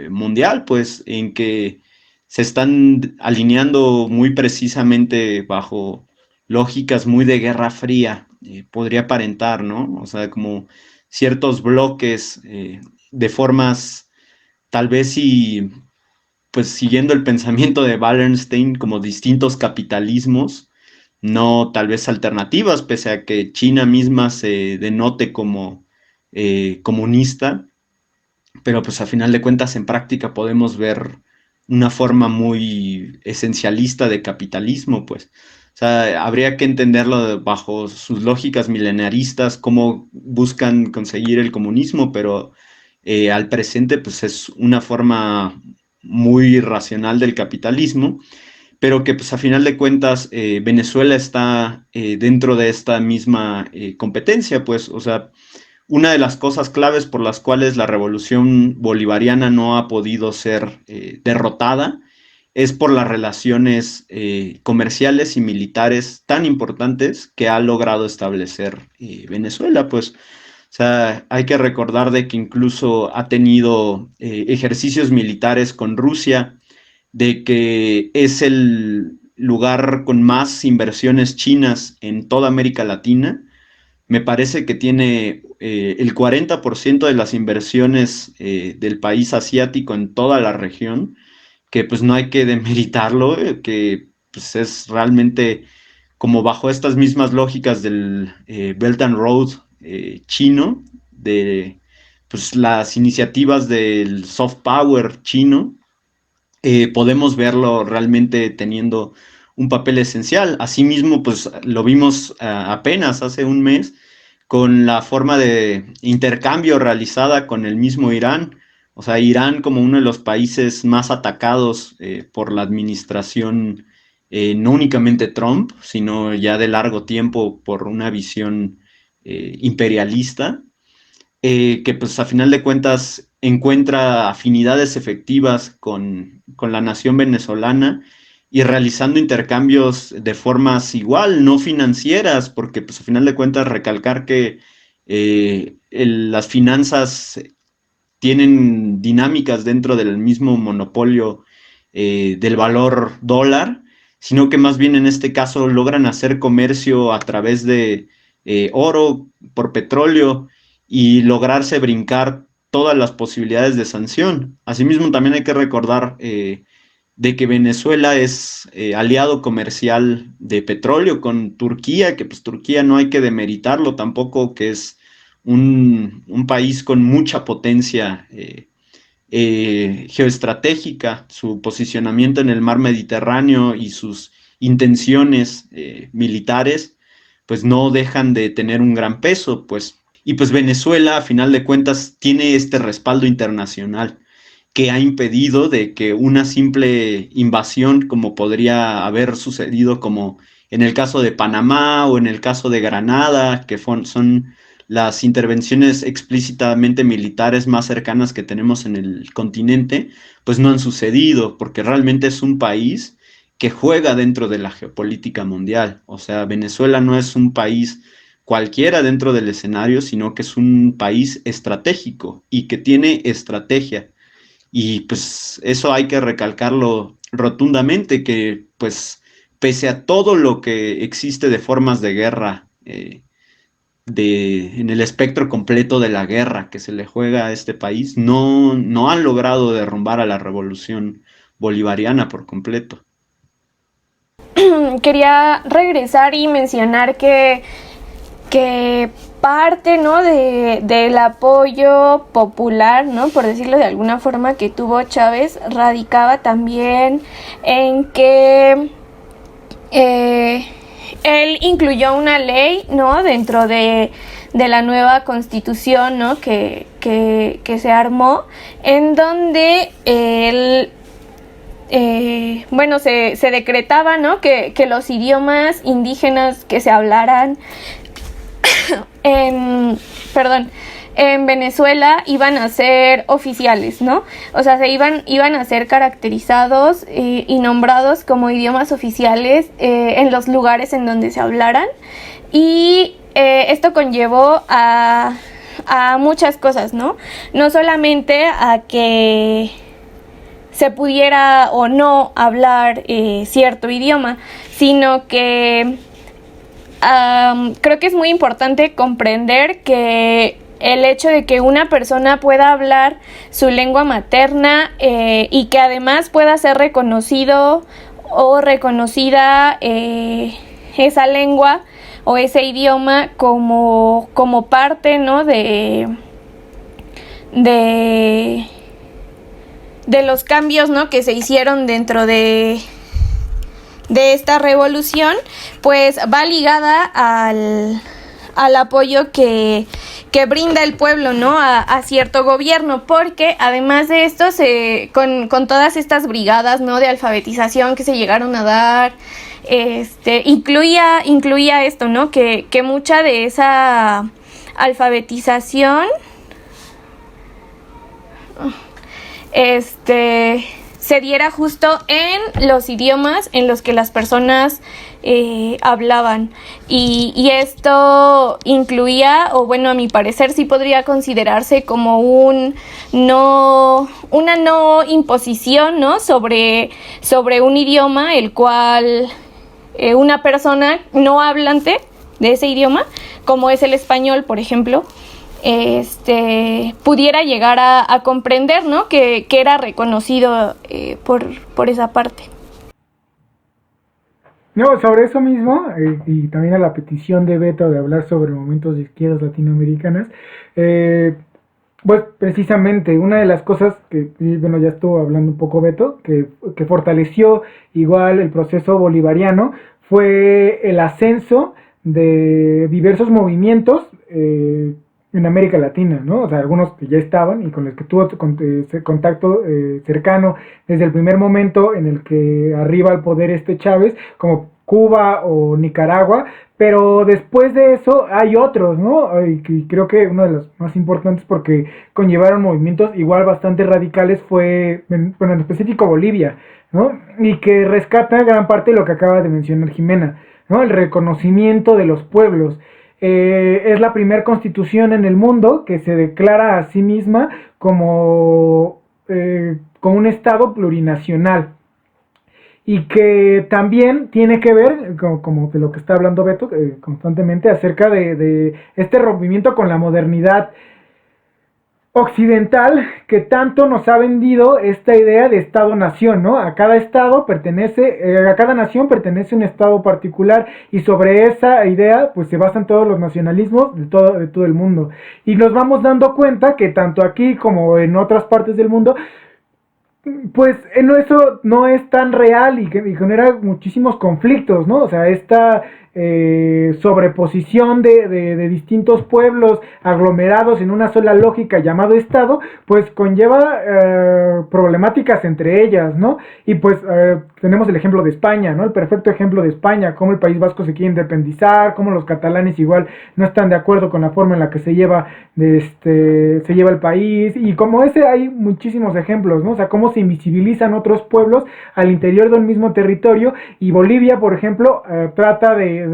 mundial, pues en que se están alineando muy precisamente bajo lógicas muy de Guerra Fría, podría aparentar, ¿no? O sea, como ciertos bloques de formas, tal vez y pues siguiendo el pensamiento de Wallenstein, como distintos capitalismos, no tal vez alternativas, pese a que China misma se denote como comunista, pero pues a final de cuentas en práctica podemos ver una forma muy esencialista de capitalismo, pues. O sea, habría que entenderlo bajo sus lógicas milenaristas, cómo buscan conseguir el comunismo, pero al presente pues es una forma muy racional del capitalismo, pero que pues a final de cuentas Venezuela está dentro de esta misma competencia, pues, o sea, una de las cosas claves por las cuales la revolución bolivariana no ha podido ser derrotada es por las relaciones comerciales y militares tan importantes que ha logrado establecer Venezuela, pues. O sea, hay que recordar de que incluso ha tenido ejercicios militares con Rusia, de que es el lugar con más inversiones chinas en toda América Latina. Me parece que tiene el 40% de las inversiones del país asiático en toda la región, que pues no hay que demeritarlo, que pues es realmente como bajo estas mismas lógicas del Belt and Road chino, de pues las iniciativas del soft power chino, podemos verlo realmente teniendo un papel esencial. Asimismo, pues lo vimos apenas hace un mes con la forma de intercambio realizada con el mismo Irán. O sea, Irán como uno de los países más atacados por la administración, no únicamente Trump, sino ya de largo tiempo por una visión imperialista, que pues a final de cuentas encuentra afinidades efectivas con la nación venezolana y realizando intercambios de formas igual, no financieras, porque pues a final de cuentas recalcar que las finanzas tienen dinámicas dentro del mismo monopolio del valor dólar, sino que más bien en este caso logran hacer comercio a través de oro por petróleo y lograrse brincar todas las posibilidades de sanción. Asimismo, también hay que recordar de que Venezuela es aliado comercial de petróleo con Turquía, que pues Turquía no hay que demeritarlo tampoco, que es un país con mucha potencia geoestratégica, su posicionamiento en el mar Mediterráneo y sus intenciones militares, pues no dejan de tener un gran peso, pues. Y pues Venezuela, a final de cuentas, tiene este respaldo internacional que ha impedido de que una simple invasión, como podría haber sucedido como en el caso de Panamá o en el caso de Granada, que son las intervenciones explícitamente militares más cercanas que tenemos en el continente, pues no han sucedido, porque realmente es un país que juega dentro de la geopolítica mundial. O sea, Venezuela no es un país cualquiera dentro del escenario, sino que es un país estratégico y que tiene estrategia. Y pues eso hay que recalcarlo rotundamente, que pues pese a todo lo que existe de formas de guerra, en el espectro completo de la guerra que se le juega a este país, no han logrado derrumbar a la revolución bolivariana por completo. Quería regresar y mencionar que parte, ¿no?, del apoyo popular, ¿no?, por decirlo de alguna forma, que tuvo Chávez, radicaba también en que él incluyó una ley, ¿no?, dentro de la nueva constitución, ¿no?, que se armó, en donde él se decretaba, ¿no?, que los idiomas indígenas que se hablaran en Venezuela iban a ser oficiales, ¿no? O sea, iban a ser caracterizados y nombrados como idiomas oficiales en los lugares en donde se hablaran. Y esto conllevó a muchas cosas, ¿no? No solamente a que se pudiera o no hablar cierto idioma, sino que creo que es muy importante comprender que el hecho de que una persona pueda hablar su lengua materna y que además pueda ser reconocido o reconocida esa lengua o ese idioma como parte, ¿no?, de los cambios, ¿no?, que se hicieron dentro de esta revolución, pues va ligada al apoyo que que brinda el pueblo, ¿no? A cierto gobierno, porque además de esto, con todas estas brigadas, ¿no? De alfabetización que se llegaron a dar, incluía esto, ¿no? Que mucha de esa alfabetización, se diera justo en los idiomas en los que las personas hablaban, y esto incluía, o bueno, a mi parecer sí podría considerarse como una no imposición, ¿no? sobre un idioma el cual una persona no hablante de ese idioma, como es el español, por ejemplo, pudiera llegar a comprender, ¿no? Que era reconocido por esa parte. No, sobre eso mismo, y también a la petición de Beto de hablar sobre momentos de izquierdas latinoamericanas, pues precisamente una de las cosas que, bueno, ya estuvo hablando un poco Beto, que fortaleció igual el proceso bolivariano, fue el ascenso de diversos movimientos en América Latina, ¿no? O sea, algunos que ya estaban y con los que tuvo contacto cercano desde el primer momento en el que arriba al poder Chávez, como Cuba o Nicaragua, pero después de eso hay otros, ¿no? Y creo que uno de los más importantes, porque conllevaron movimientos igual bastante radicales, fue, bueno, en específico Bolivia, ¿no? Y que rescata gran parte de lo que acaba de mencionar Jimena, ¿no? El reconocimiento de los pueblos. Es la primera constitución en el mundo que se declara a sí misma como un estado plurinacional, y que también tiene que ver, como de lo que está hablando Beto constantemente, acerca de este rompimiento con la modernidad occidental que tanto nos ha vendido esta idea de Estado-nación, ¿no? A cada nación pertenece un estado particular, y sobre esa idea pues se basan todos los nacionalismos de todo el mundo, y nos vamos dando cuenta que tanto aquí como en otras partes del mundo, pues eso no es tan real, y genera muchísimos conflictos, ¿no? O sea, esta sobreposición de distintos pueblos aglomerados en una sola lógica llamado Estado, pues conlleva problemáticas entre ellas, ¿no? Y pues tenemos el ejemplo de España, ¿no? El perfecto ejemplo de España, cómo el País Vasco se quiere independizar, cómo los catalanes igual no están de acuerdo con la forma en la que se lleva el país, y como ese hay muchísimos ejemplos, ¿no? O sea, cómo se invisibilizan otros pueblos al interior del mismo territorio, y Bolivia, por ejemplo, trata de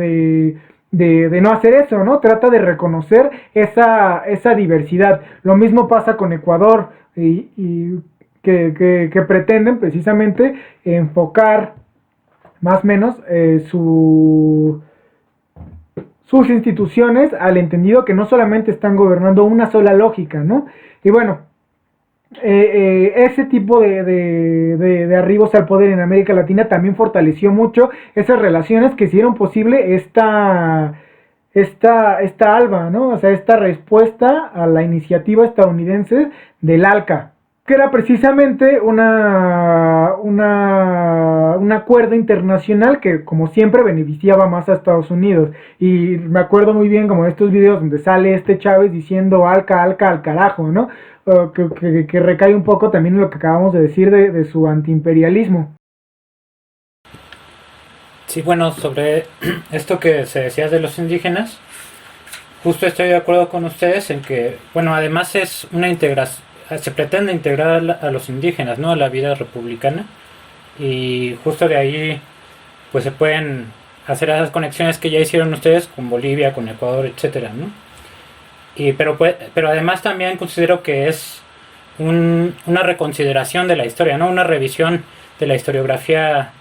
no hacer eso, ¿no? Trata de reconocer esa diversidad. Lo mismo pasa con Ecuador, y que pretenden precisamente enfocar más o menos sus instituciones al entendido que no solamente están gobernando una sola lógica, ¿no? Y bueno, ese tipo de arribos al poder en América Latina también fortaleció mucho esas relaciones que hicieron posible esta ALBA, ¿no? O sea, esta respuesta a la iniciativa estadounidense del ALCA, que era precisamente un acuerdo internacional que, como siempre, beneficiaba más a Estados Unidos. Y me acuerdo muy bien como de estos videos donde sale Chávez diciendo ALCA, ALCA, al carajo, ¿no? Que recae un poco también en lo que acabamos de decir de su antiimperialismo. Sí, bueno, sobre esto que se decía de los indígenas, justo estoy de acuerdo con ustedes en que, bueno, además es una integración, se pretende integrar a los indígenas, ¿no?, a la vida republicana, y justo de ahí pues se pueden hacer esas conexiones que ya hicieron ustedes con Bolivia, con Ecuador, etcétera, ¿no? Pero además también considero que es una reconsideración de la historia, ¿no? Una revisión de la historiografía,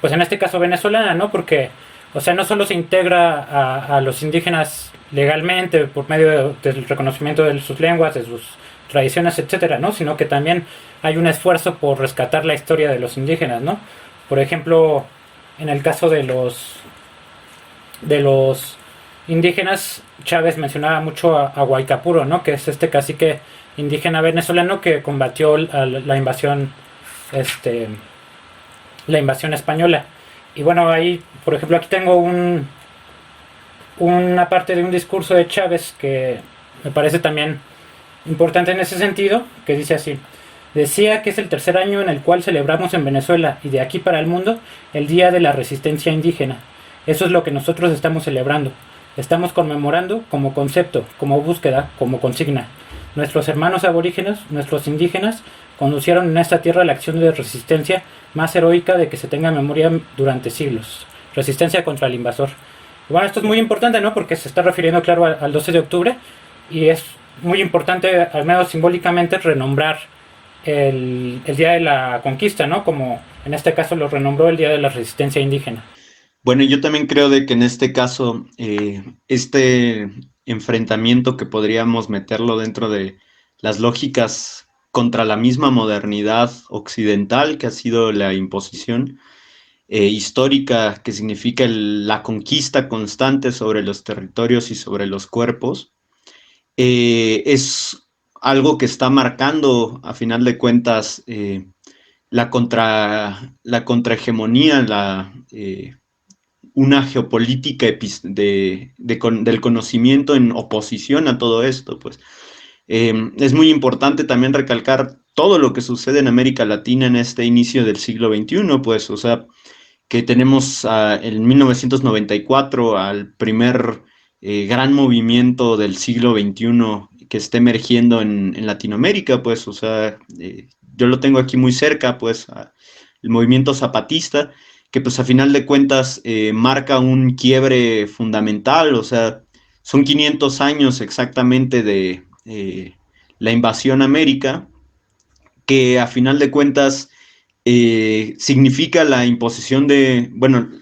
pues en este caso venezolana, ¿no? Porque, o sea, no solo se integra a los indígenas legalmente por medio del reconocimiento de sus lenguas, de sus tradiciones, etcétera, ¿no? Sino que también hay un esfuerzo por rescatar la historia de los indígenas, ¿no? Por ejemplo, en el caso de los indígenas, Chávez mencionaba mucho a Guaycapuro, ¿no? Que es este cacique indígena venezolano que combatió la invasión española. Y bueno, ahí, por ejemplo, aquí tengo una parte de un discurso de Chávez que me parece también importante en ese sentido, que dice así: decía que es el tercer año en el cual celebramos en Venezuela y de aquí para el mundo el Día de la Resistencia Indígena. Eso es lo que nosotros estamos celebrando. Estamos conmemorando como concepto, como búsqueda, como consigna. Nuestros hermanos aborígenes, nuestros indígenas, conducieron en esta tierra la acción de resistencia más heroica de que se tenga memoria durante siglos. Resistencia contra el invasor. Bueno, esto es muy importante, ¿no? Porque se está refiriendo, claro, al 12 de octubre y es muy importante, al menos simbólicamente, renombrar el Día de la Conquista, ¿no? Como en este caso lo renombró el Día de la Resistencia Indígena. Bueno, yo también creo de que en este caso, este enfrentamiento que podríamos meterlo dentro de las lógicas contra la misma modernidad occidental que ha sido la imposición histórica, que significa la conquista constante sobre los territorios y sobre los cuerpos, es algo que está marcando, a final de cuentas, la contrahegemonía, una geopolítica del conocimiento en oposición a todo esto, pues. Es muy importante también recalcar todo lo que sucede en América Latina en este inicio del siglo XXI, pues, o sea, que tenemos en 1994 al primer gran movimiento del siglo XXI que está emergiendo en Latinoamérica, pues, o sea, yo lo tengo aquí muy cerca, pues, el movimiento zapatista, que pues a final de cuentas marca un quiebre fundamental, o sea, son 500 años exactamente de la invasión a América, que a final de cuentas significa la imposición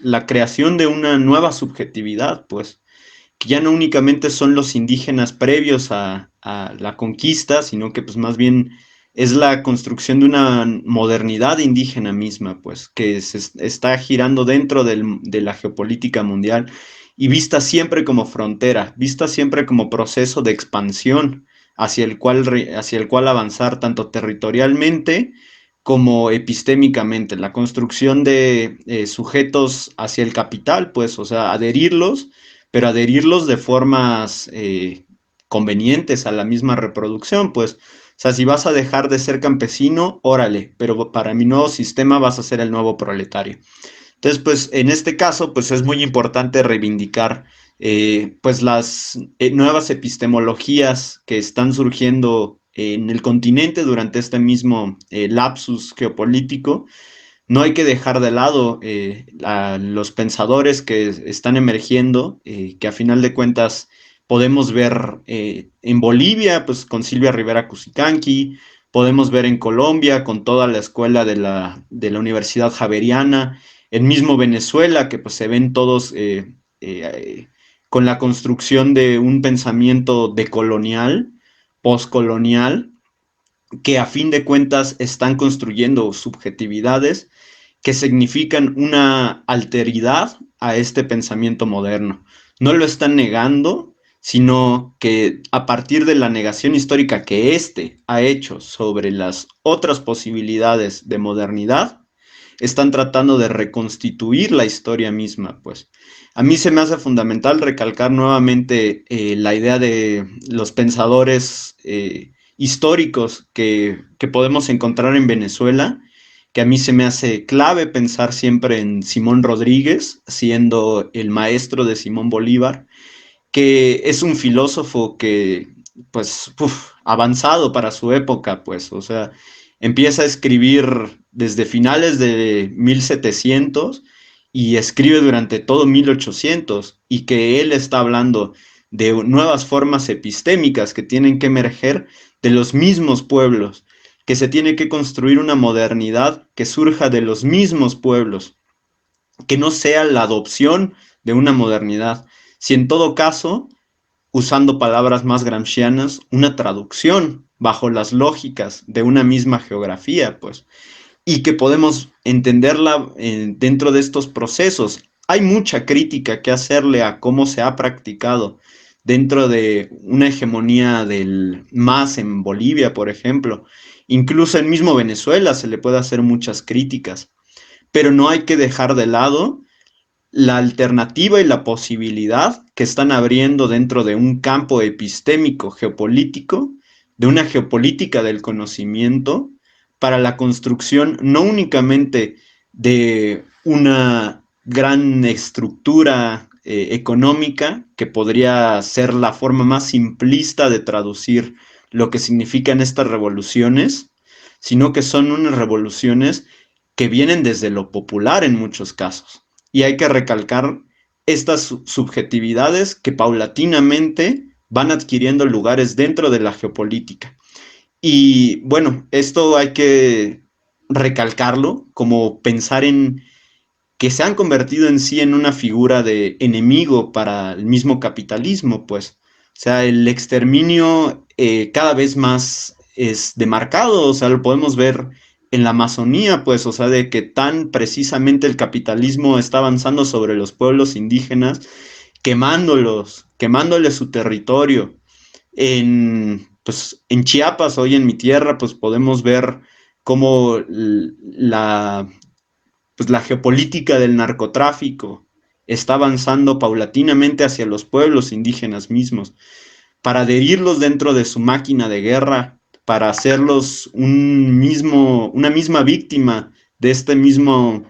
la creación de una nueva subjetividad, pues, que ya no únicamente son los indígenas previos a la conquista, sino que pues más bien es la construcción de una modernidad indígena misma, pues, que se está girando dentro de la geopolítica mundial y vista siempre como frontera, vista siempre como proceso de expansión hacia el cual avanzar tanto territorialmente como epistémicamente, la construcción de sujetos hacia el capital, pues, o sea, adherirlos, pero adherirlos de formas convenientes a la misma reproducción, pues. O sea, si vas a dejar de ser campesino, órale, pero para mi nuevo sistema vas a ser el nuevo proletario. Entonces, pues, en este caso, pues es muy importante reivindicar pues las nuevas epistemologías que están surgiendo en el continente durante este mismo lapsus geopolítico. No hay que dejar de lado a los pensadores que están emergiendo, que a final de cuentas podemos ver en Bolivia, pues con Silvia Rivera Cusicanqui, podemos ver en Colombia con toda la escuela de la Universidad Javeriana, en mismo Venezuela, que pues se ven todos con la construcción de un pensamiento decolonial, postcolonial, que a fin de cuentas están construyendo subjetividades que significan una alteridad a este pensamiento moderno. No lo están negando, sino que a partir de la negación histórica que éste ha hecho sobre las otras posibilidades de modernidad, están tratando de reconstituir la historia misma, pues. A mí se me hace fundamental recalcar nuevamente la idea de los pensadores históricos que podemos encontrar en Venezuela, que a mí se me hace clave pensar siempre en Simón Rodríguez, siendo el maestro de Simón Bolívar, que es un filósofo que, pues, avanzado para su época, pues, o sea, empieza a escribir desde finales de 1700 y escribe durante todo 1800, y que él está hablando de nuevas formas epistémicas que tienen que emerger de los mismos pueblos, que se tiene que construir una modernidad que surja de los mismos pueblos, que no sea la adopción de una modernidad, si en todo caso, usando palabras más gramscianas, una traducción bajo las lógicas de una misma geografía, pues, y que podemos entenderla dentro de estos procesos. Hay mucha crítica que hacerle a cómo se ha practicado dentro de una hegemonía del MAS en Bolivia, por ejemplo. Incluso en mismo Venezuela se le puede hacer muchas críticas, pero no hay que dejar de lado la alternativa y la posibilidad que están abriendo dentro de un campo epistémico geopolítico, de una geopolítica del conocimiento, para la construcción no únicamente de una gran estructura económica, que podría ser la forma más simplista de traducir lo que significan estas revoluciones, sino que son unas revoluciones que vienen desde lo popular en muchos casos. Y hay que recalcar estas subjetividades que paulatinamente van adquiriendo lugares dentro de la geopolítica. Y bueno, esto hay que recalcarlo, como pensar en que se han convertido en sí en una figura de enemigo para el mismo capitalismo, pues. O sea, el exterminio cada vez más es demarcado, o sea, lo podemos ver en la Amazonía, pues, o sea, de que tan precisamente el capitalismo está avanzando sobre los pueblos indígenas, quemándoles su territorio. Pues, en Chiapas, hoy en mi tierra, pues podemos ver cómo pues la geopolítica del narcotráfico está avanzando paulatinamente hacia los pueblos indígenas mismos, para adherirlos dentro de su máquina de guerra, para hacerlos una misma víctima de esta misma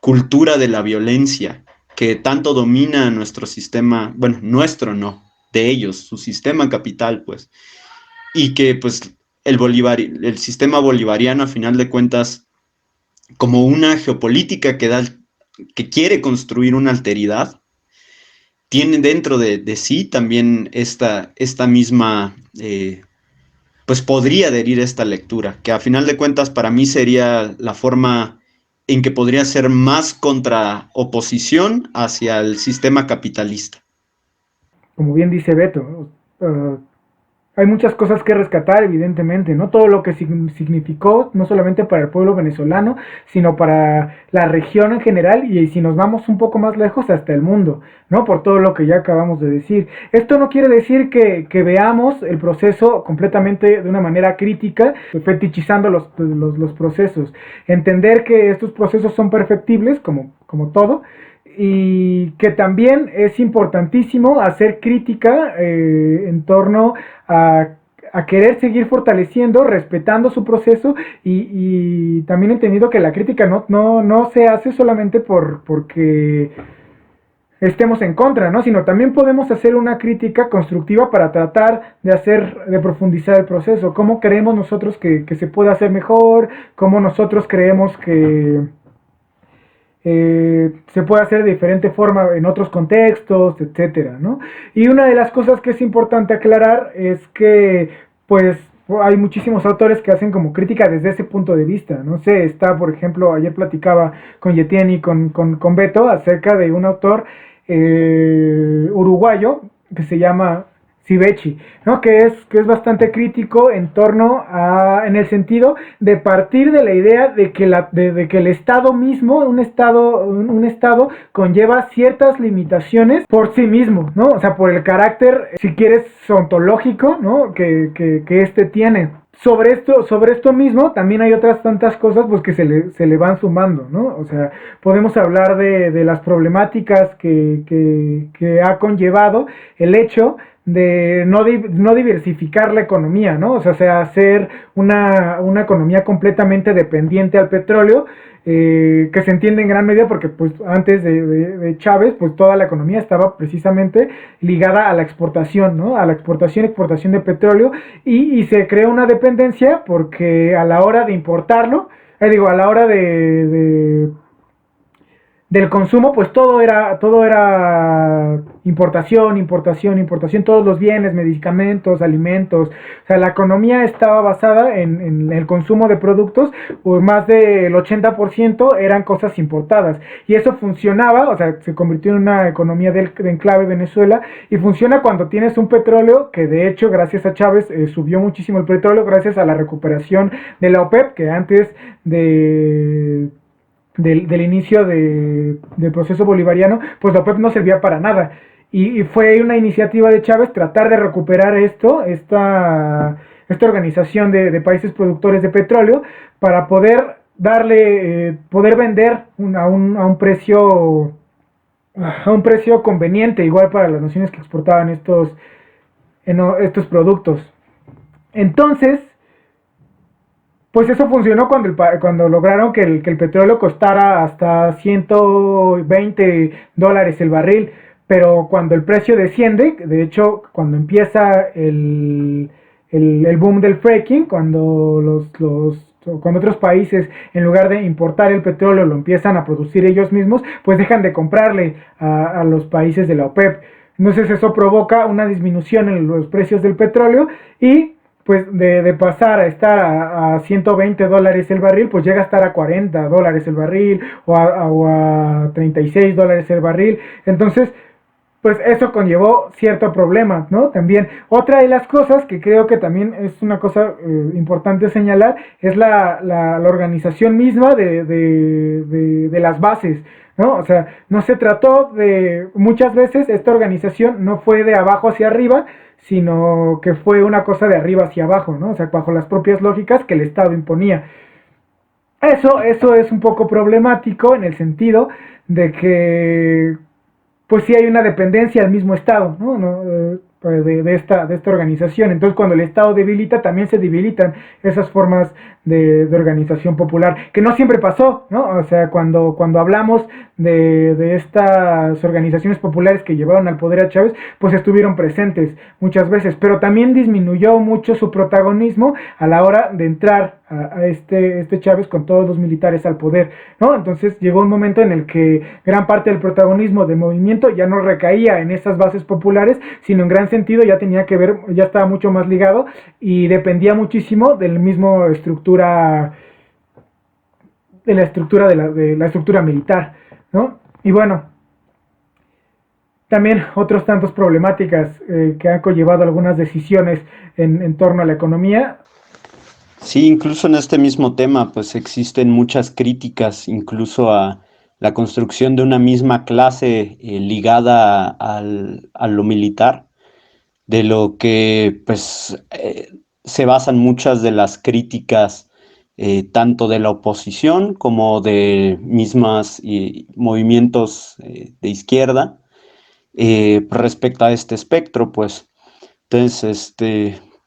cultura de la violencia que tanto domina nuestro sistema, bueno, nuestro no, de ellos, su sistema capital, pues, y que pues el sistema bolivariano a final de cuentas, como una geopolítica que quiere construir una alteridad, tiene dentro de sí también esta misma, pues podría adherir a esta lectura, que a final de cuentas para mí sería la forma en que podría ser más contraoposición hacia el sistema capitalista. Como bien dice Beto, hay muchas cosas que rescatar, evidentemente, ¿no? Todo lo que significó, no solamente para el pueblo venezolano, sino para la región en general, y si nos vamos un poco más lejos, hasta el mundo, ¿no? Por todo lo que ya acabamos de decir. Esto no quiere decir que veamos el proceso completamente de una manera crítica, fetichizando los procesos. Entender que estos procesos son perfectibles, como todo, y que también es importantísimo hacer crítica en torno a querer seguir fortaleciendo, respetando su proceso, y también entendido que la crítica no se hace solamente porque estemos en contra, ¿no? Sino también podemos hacer una crítica constructiva para tratar de profundizar el proceso. ¿Cómo creemos nosotros que se puede hacer mejor? ¿Cómo nosotros creemos que se puede hacer de diferente forma en otros contextos, etcétera, ¿no? Y una de las cosas que es importante aclarar es que, pues, hay muchísimos autores que hacen como crítica desde ese punto de vista. No sé, está, por ejemplo, ayer platicaba con Yetieni y con Beto acerca de un autor uruguayo que se llama Sivechi, ¿no? Que es bastante crítico en el sentido de partir de la idea de que el Estado mismo, un Estado conlleva ciertas limitaciones por sí mismo, ¿no? O sea, por el carácter, si quieres, ontológico, ¿no? Que este tiene. Sobre esto mismo también hay otras tantas cosas pues que se le van sumando, ¿no? O sea, podemos hablar de las problemáticas que ha conllevado el hecho de no diversificar la economía, ¿no? O sea, hacer una economía completamente dependiente al petróleo, que se entiende en gran medida porque pues antes de Chávez pues toda la economía estaba precisamente ligada a la exportación, ¿no? A la exportación de petróleo, y se creó una dependencia porque a la hora de importarlo, a la hora del consumo, pues todo era importación, todos los bienes, medicamentos, alimentos. O sea, la economía estaba basada en el consumo de productos, pues más del 80% eran cosas importadas. Y eso funcionaba, o sea, se convirtió en una economía de enclave Venezuela, y funciona cuando tienes un petróleo que, de hecho, gracias a Chávez subió muchísimo el petróleo, gracias a la recuperación de la OPEP, que antes del inicio del proceso bolivariano, pues la OPEP no servía para nada. Y fue una iniciativa de Chávez tratar de recuperar esta organización de países productores de petróleo, para poder poder vender a un precio a un precio conveniente, igual para las naciones que exportaban estos productos. Entonces, pues eso funcionó cuando lograron que el petróleo costara hasta $120 el barril, pero cuando el precio desciende, de hecho, cuando empieza el boom del fracking, cuando otros países, en lugar de importar el petróleo, lo empiezan a producir ellos mismos, pues dejan de comprarle a los países de la OPEP. Entonces eso provoca una disminución en los precios del petróleo y pues de pasar a estar a $120 el barril, pues llega a estar a $40 el barril o a $36 el barril. Entonces, pues eso conllevó cierto problema, ¿no? También otra de las cosas que creo que también es una cosa importante señalar es la organización misma de las bases, ¿no? O sea, no se trató muchas veces esta organización no fue de abajo hacia arriba, sino que fue una cosa de arriba hacia abajo, ¿no? O sea, bajo las propias lógicas que el Estado imponía. Eso es un poco problemático en el sentido de que pues sí hay una dependencia al mismo Estado, ¿no? De esta organización. Entonces cuando el Estado debilita, también se debilitan esas formas de organización popular, que no siempre pasó, ¿no? O sea, cuando hablamos de estas organizaciones populares que llevaron al poder a Chávez, pues estuvieron presentes muchas veces, pero también disminuyó mucho su protagonismo a la hora de entrar a este Chávez con todos los militares al poder, ¿no? Entonces llegó un momento en el que gran parte del protagonismo del movimiento ya no recaía en esas bases populares, sino en gran sentido ya tenía que ver, ya estaba mucho más ligado y dependía muchísimo del mismo estructura de la estructura militar, ¿no? Y bueno, también otros tantos problemáticas que han conllevado algunas decisiones en torno a la economía. Sí, incluso en este mismo tema, pues existen muchas críticas, incluso a la construcción de una misma clase ligada a lo militar, de lo que pues se basan muchas de las críticas tanto de la oposición como de mismas movimientos de izquierda respecto a este espectro, pues. Entonces,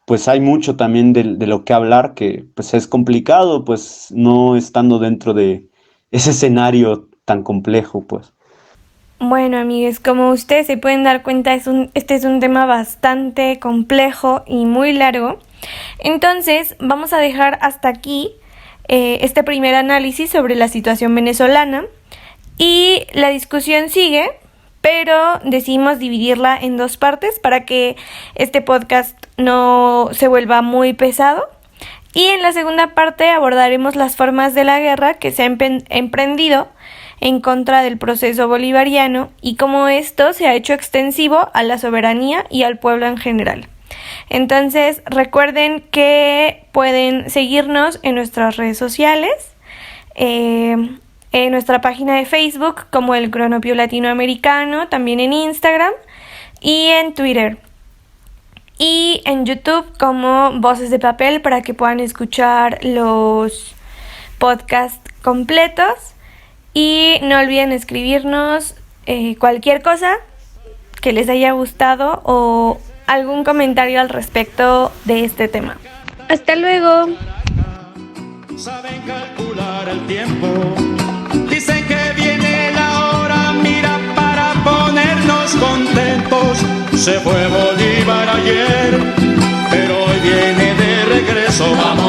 pues hay mucho también de lo que hablar, que pues es complicado, pues no estando dentro de ese escenario tan complejo, pues. Bueno, amigues, como ustedes se pueden dar cuenta, este es un tema bastante complejo y muy largo. Entonces, vamos a dejar hasta aquí este primer análisis sobre la situación venezolana y la discusión sigue, pero decidimos dividirla en dos partes para que este podcast no se vuelva muy pesado. Y en la segunda parte abordaremos las formas de la guerra que se han emprendido en contra del proceso bolivariano y cómo esto se ha hecho extensivo a la soberanía y al pueblo en general. Entonces, recuerden que pueden seguirnos en nuestras redes sociales, en nuestra página de Facebook como El Cronopio Latinoamericano, también en Instagram y en Twitter. Y en YouTube como Voces de Papel para que puedan escuchar los podcasts completos. Y no olviden escribirnos cualquier cosa que les haya gustado o algún comentario al respecto de este tema. Hasta luego. Saben calcular el tiempo. Dicen que viene la hora, mira, para ponernos contentos. Se fue Bolívar ayer, pero hoy viene de regreso. Vamos.